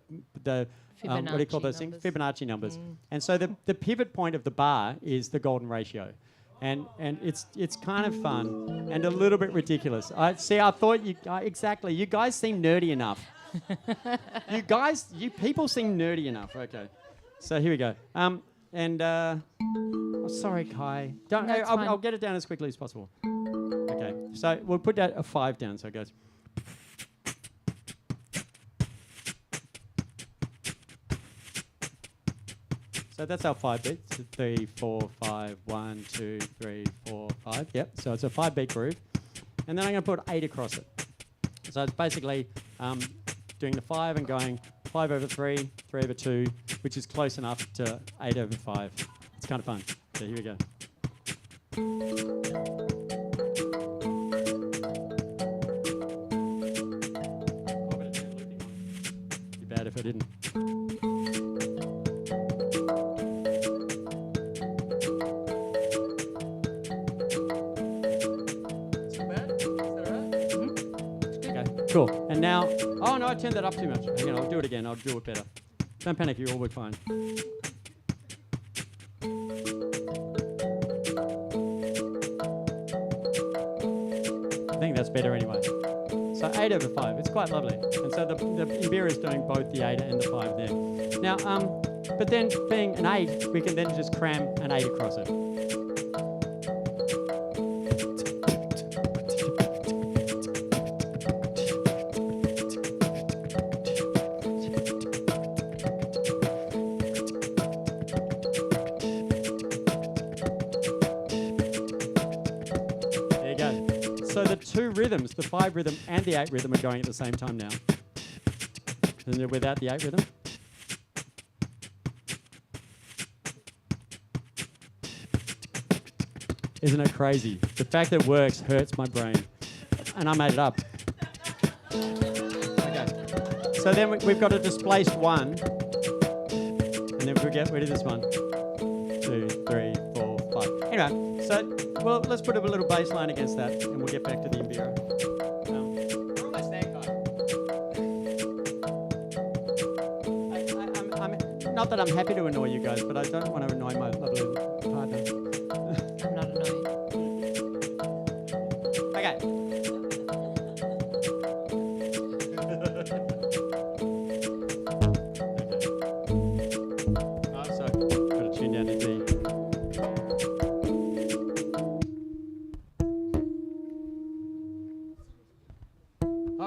what do you call those things? Fibonacci numbers. And so the pivot point of the bar is the golden ratio. And it's kind of fun and a little bit ridiculous. I thought exactly. You guys seem nerdy enough. you people seem nerdy enough. Okay. So here we go. Oh, sorry, Kai. Don't. No, it's I'll fine. get it down as quickly as possible. Okay. So we'll put that a 5 down. So it goes. So that's our 5 beats. 3, 4, 5, 1, 2, 3, 4, 5. Yep. So it's a 5-beat groove, and then I'm going to put 8 across it. So it's basically doing the 5 and going 5 over 3, 3 over 2, which is close enough to 8 over 5. It's kind of fun. So here we go. if I didn't. Okay, cool. And now, oh no, I turned that up too much. Hang on, I'll do it again. I'll do it better. Don't panic, you all work fine. I think that's better anyway. So 8 over 5, it's quite lovely. And so the Imbira is doing both the 8 and the 5 there. Now, but then being an 8, we can then just cram an 8 across it. Rhythms, the 5 rhythm and the 8 rhythm are going at the same time now. And without the 8 rhythm. Isn't it crazy? The fact that it works hurts my brain. And I made it up. Okay. So then we've got a displaced 1. And then we'll get rid of this one. 2, 3, 4, 5. Anyway, so well, let's put a little bass line against that, and we'll get back to the Imbira. We're almost there, guys. I'm not that I'm happy to annoy you guys, but I don't want to annoy my lovely partner. I'm not annoyed. Okay. Oh, sorry. Got to tune down to D.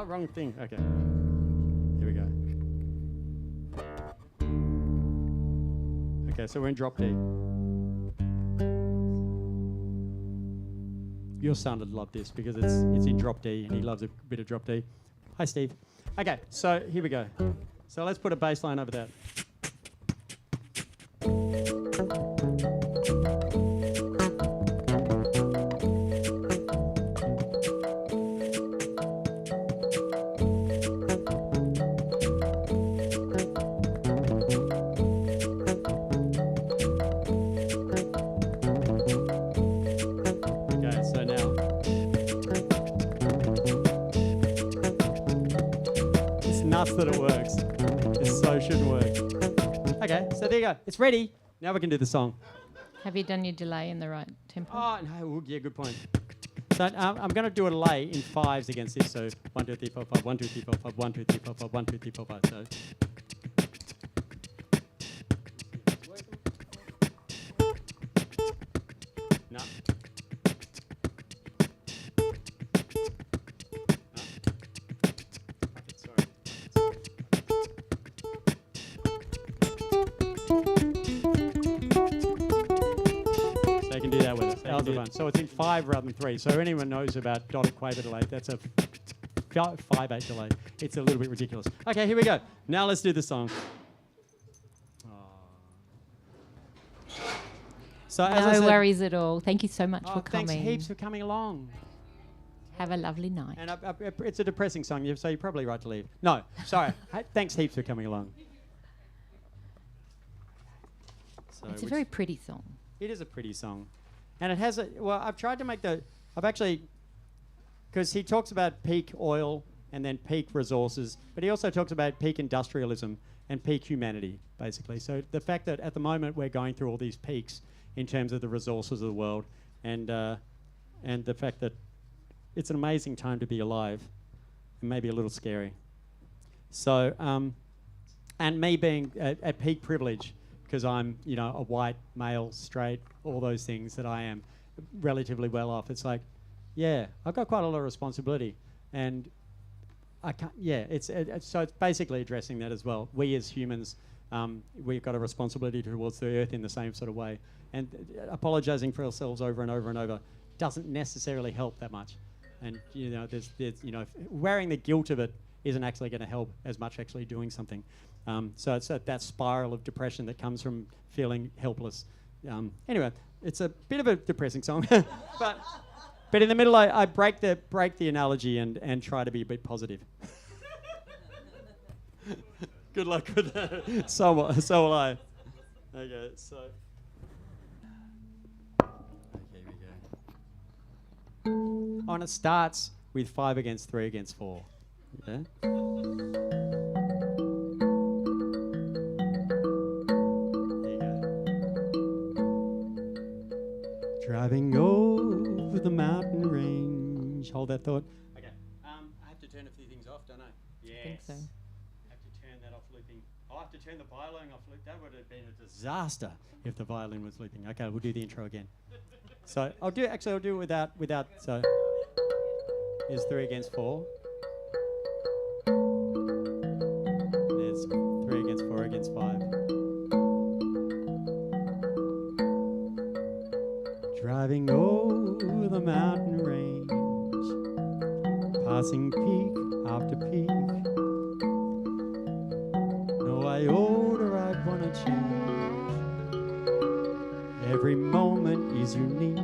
Wrong thing. Okay. Here we go. Okay, so we're in drop D. Your son would love this because it's in drop D and he loves a bit of drop D. Hi, Steve. Okay, so here we go. So let's put a bass line over that. That it works. It so should work. Okay, so there you go. It's ready. Now we can do the song. Have you done your delay in the right tempo? Oh, no. Yeah, good point. So I'm going to do a delay in 5s against this. So 1, 2, 3, 4, 5, 1, 2, 3, 4, 5, 1, 2, 3, 4, 5, 1, 2, 3, 4, 5. So. No. So it's in 5 rather than 3. So anyone knows about dotted quaver delay, that's a 5/8 delay. It's a little bit ridiculous. Okay, here we go. Now let's do the song. So as I no said, worries at all. Thank you so much for coming. Thanks heaps for coming along. Have a lovely night. And it's a depressing song, so you're probably right to leave. No, sorry. Thanks heaps for coming along. So it's a very pretty song. It is a pretty song. And it has I've tried to make because he talks about peak oil and then peak resources, but he also talks about peak industrialism and peak humanity, basically. So the fact that at the moment we're going through all these peaks in terms of the resources of the world, and the fact that it's an amazing time to be alive, and maybe a little scary. So, and me being at peak privilege, because I'm, a white, male, straight, all those things that I am relatively well off. It's like, yeah, I've got quite a lot of responsibility. And I can't, so it's basically addressing that as well. We as humans, we've got a responsibility towards the earth in the same sort of way. And apologizing for ourselves over and over and over doesn't necessarily help that much. And, there's wearing the guilt of it isn't actually going to help as much actually doing something. So it's that spiral of depression that comes from feeling helpless. Anyway, it's a bit of a depressing song, but in the middle I break the analogy and try to be a bit positive. Good luck with that. So will I. Okay, so. Okay, we go. Oh, and it starts with 5 against 3 against 4. Okay. Driving over the mountain range. Hold that thought. Okay. I have to turn a few things off, don't I? Yes. I think so. I have to turn that off looping. I have to turn the violin off loop. That would have been a disaster if the violin was looping. Okay, we'll do the intro again. So I'll do it without. So here's 3 against 4. There's 3 against 4 against 5. Driving over the mountain range, passing peak after peak. No iota I'd wanna change. Every moment is unique.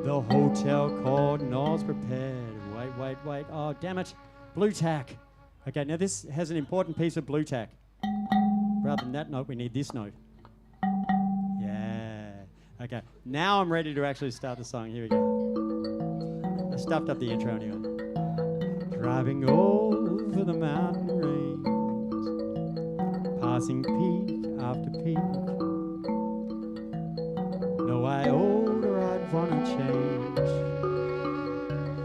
The hotel called Nors prepared. Wait. Oh, damn it. Blue tack. Okay, now this has an important piece of blue tack. Rather than that note, we need this note. Okay, now I'm ready to actually start the song. Here we go. I stuffed up the intro anyway. Driving over the mountain range, passing peak after peak. No iota I'd wanna change.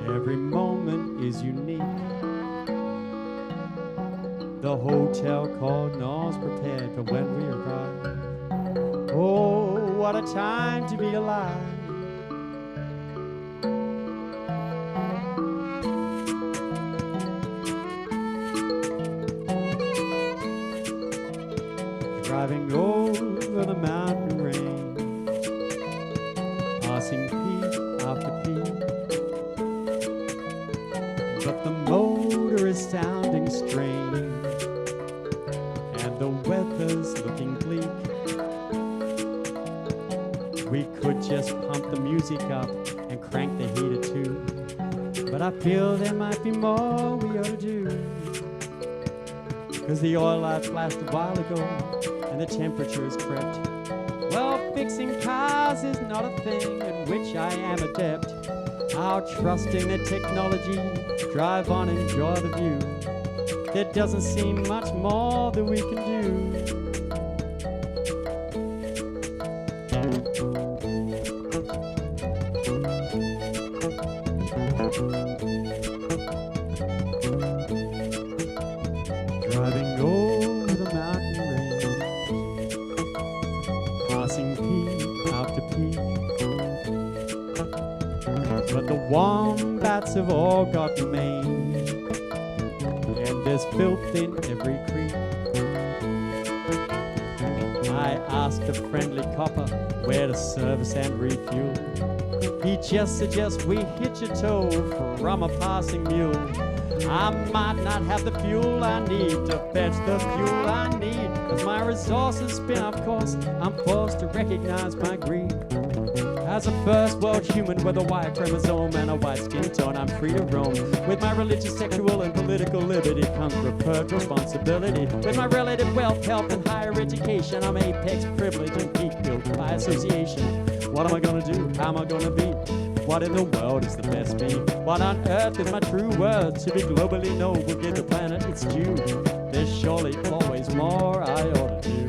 Every moment is unique. The hotel called Nors prepared for when we arrive. Oh, what a time to be alive. Driving over the mountain range, passing peak after peak. But the motor is sounding strange, and the weather's looking bleak. We could just pump the music up and crank the heater too. But I feel there might be more we ought to do. 'Cause the oil light flashed a while ago and the temperature has crept. Well, fixing cars is not a thing at which I am adept. I'll trust in the technology, drive on, enjoy the view. There doesn't seem much more that we can do. Driving over the mountain range, passing peak after peak. But the wombats have all got mange, and there's filth in every creek. I asked a friendly copper where to service and refuel. He just suggests we hitch a tow from a passing mule. I might not have the fuel I need to fetch the fuel I need. As my resources spin off course, I'm forced to recognize my greed. As a first world human with a Y chromosome and a white skin tone, I'm free to roam. With my religious, sexual, and political liberty comes preferred responsibility. With my relative wealth, health, and higher education, I'm apex privilege and peak built by association. What am I gonna do? How am I gonna be? What in the world is the best me? What on earth is my true worth? To be globally noble, give the planet its due. There's surely always more I ought to do.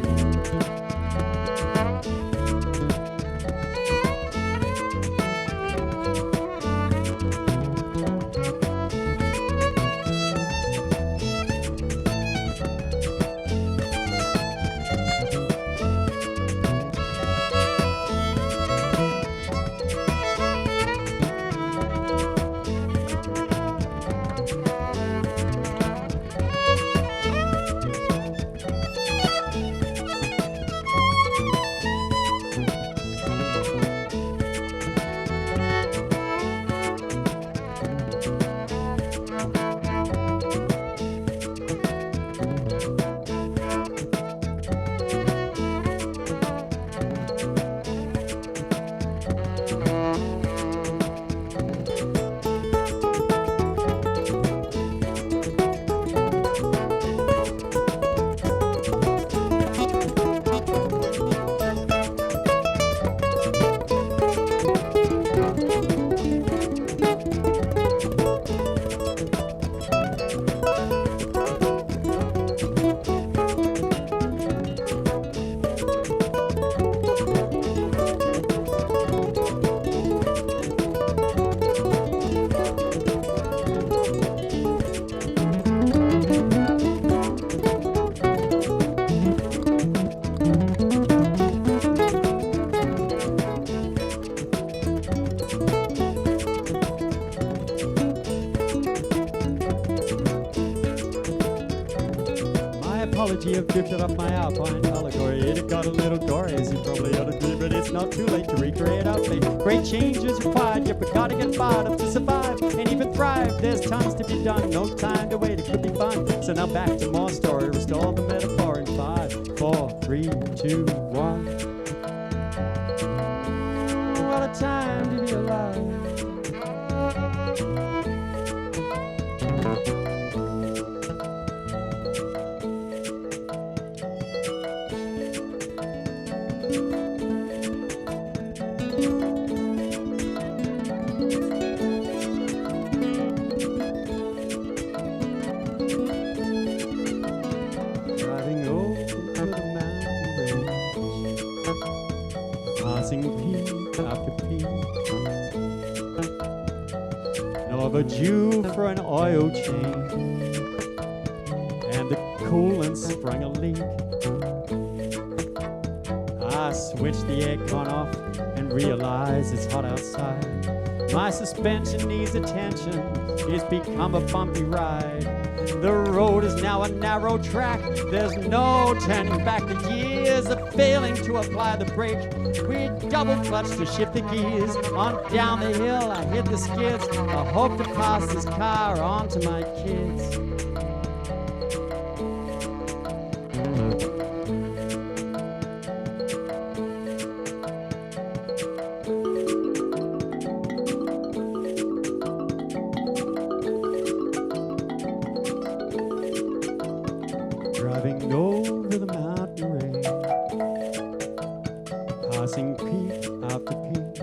empty have drifted off my Alpine allegory. It got a little gory, as you probably ought to be, but it's not too late to recreate our fate. Great change is required, yet we gotta get fired up to survive and even thrive. There's tons to be done, no time to wait, it could be fun. So now back to more story, restore the metaphor in 5, 4, 3, 2, 1. What a time to be alive. Driving over the mountain range, passing peak after peak, overdue for an oil change, and the coolant sprung a leak. I switched the aircon off and realized it's hot outside. My suspension needs attention, it's become a bumpy ride. The road is now a narrow track, there's no turning back. The years of failing to apply the brake, we double clutch to shift the gears. On down the hill I hit the skids, I hope to pass this car on to my kids. Driving over the mountain range, passing peak after peak,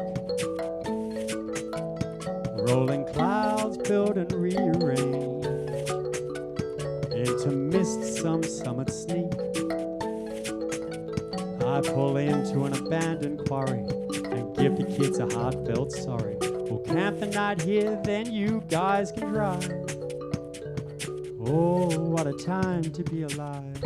rolling clouds build and rearrange into mist some summit sneak. I pull into an abandoned quarry and give the kids a heartfelt sorry. We'll camp the night here, then you guys can drive. Oh, what a time to be alive.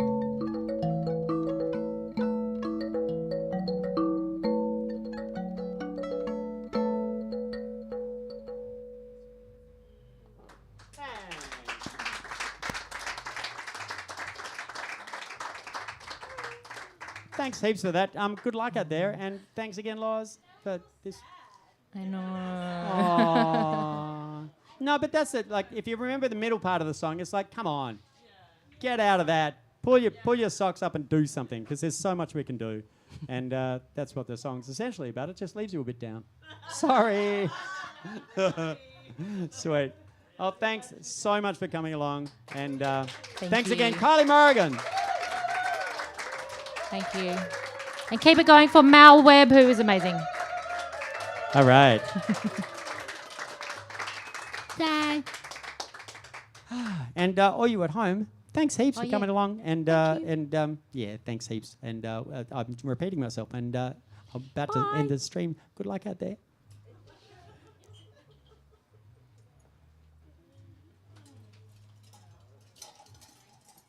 Thanks heaps for that. Good luck out there, and thanks again, Loz, for this. I know. Aww. No, but that's it. Like, if you remember the middle part of the song, it's like, come on, get out of that. Pull your socks up and do something, because there's so much we can do, and that's what the song's essentially about. It just leaves you a bit down. Sorry. Sweet. Oh, thanks so much for coming along, and thanks again, Kylie Morrigan. Thank you. And keep it going for Mal Webb, who is amazing. All right. Bye. And all you at home, thanks heaps for coming along. And thanks heaps. And I'm repeating myself. And I'm about to end the stream. Good luck out there.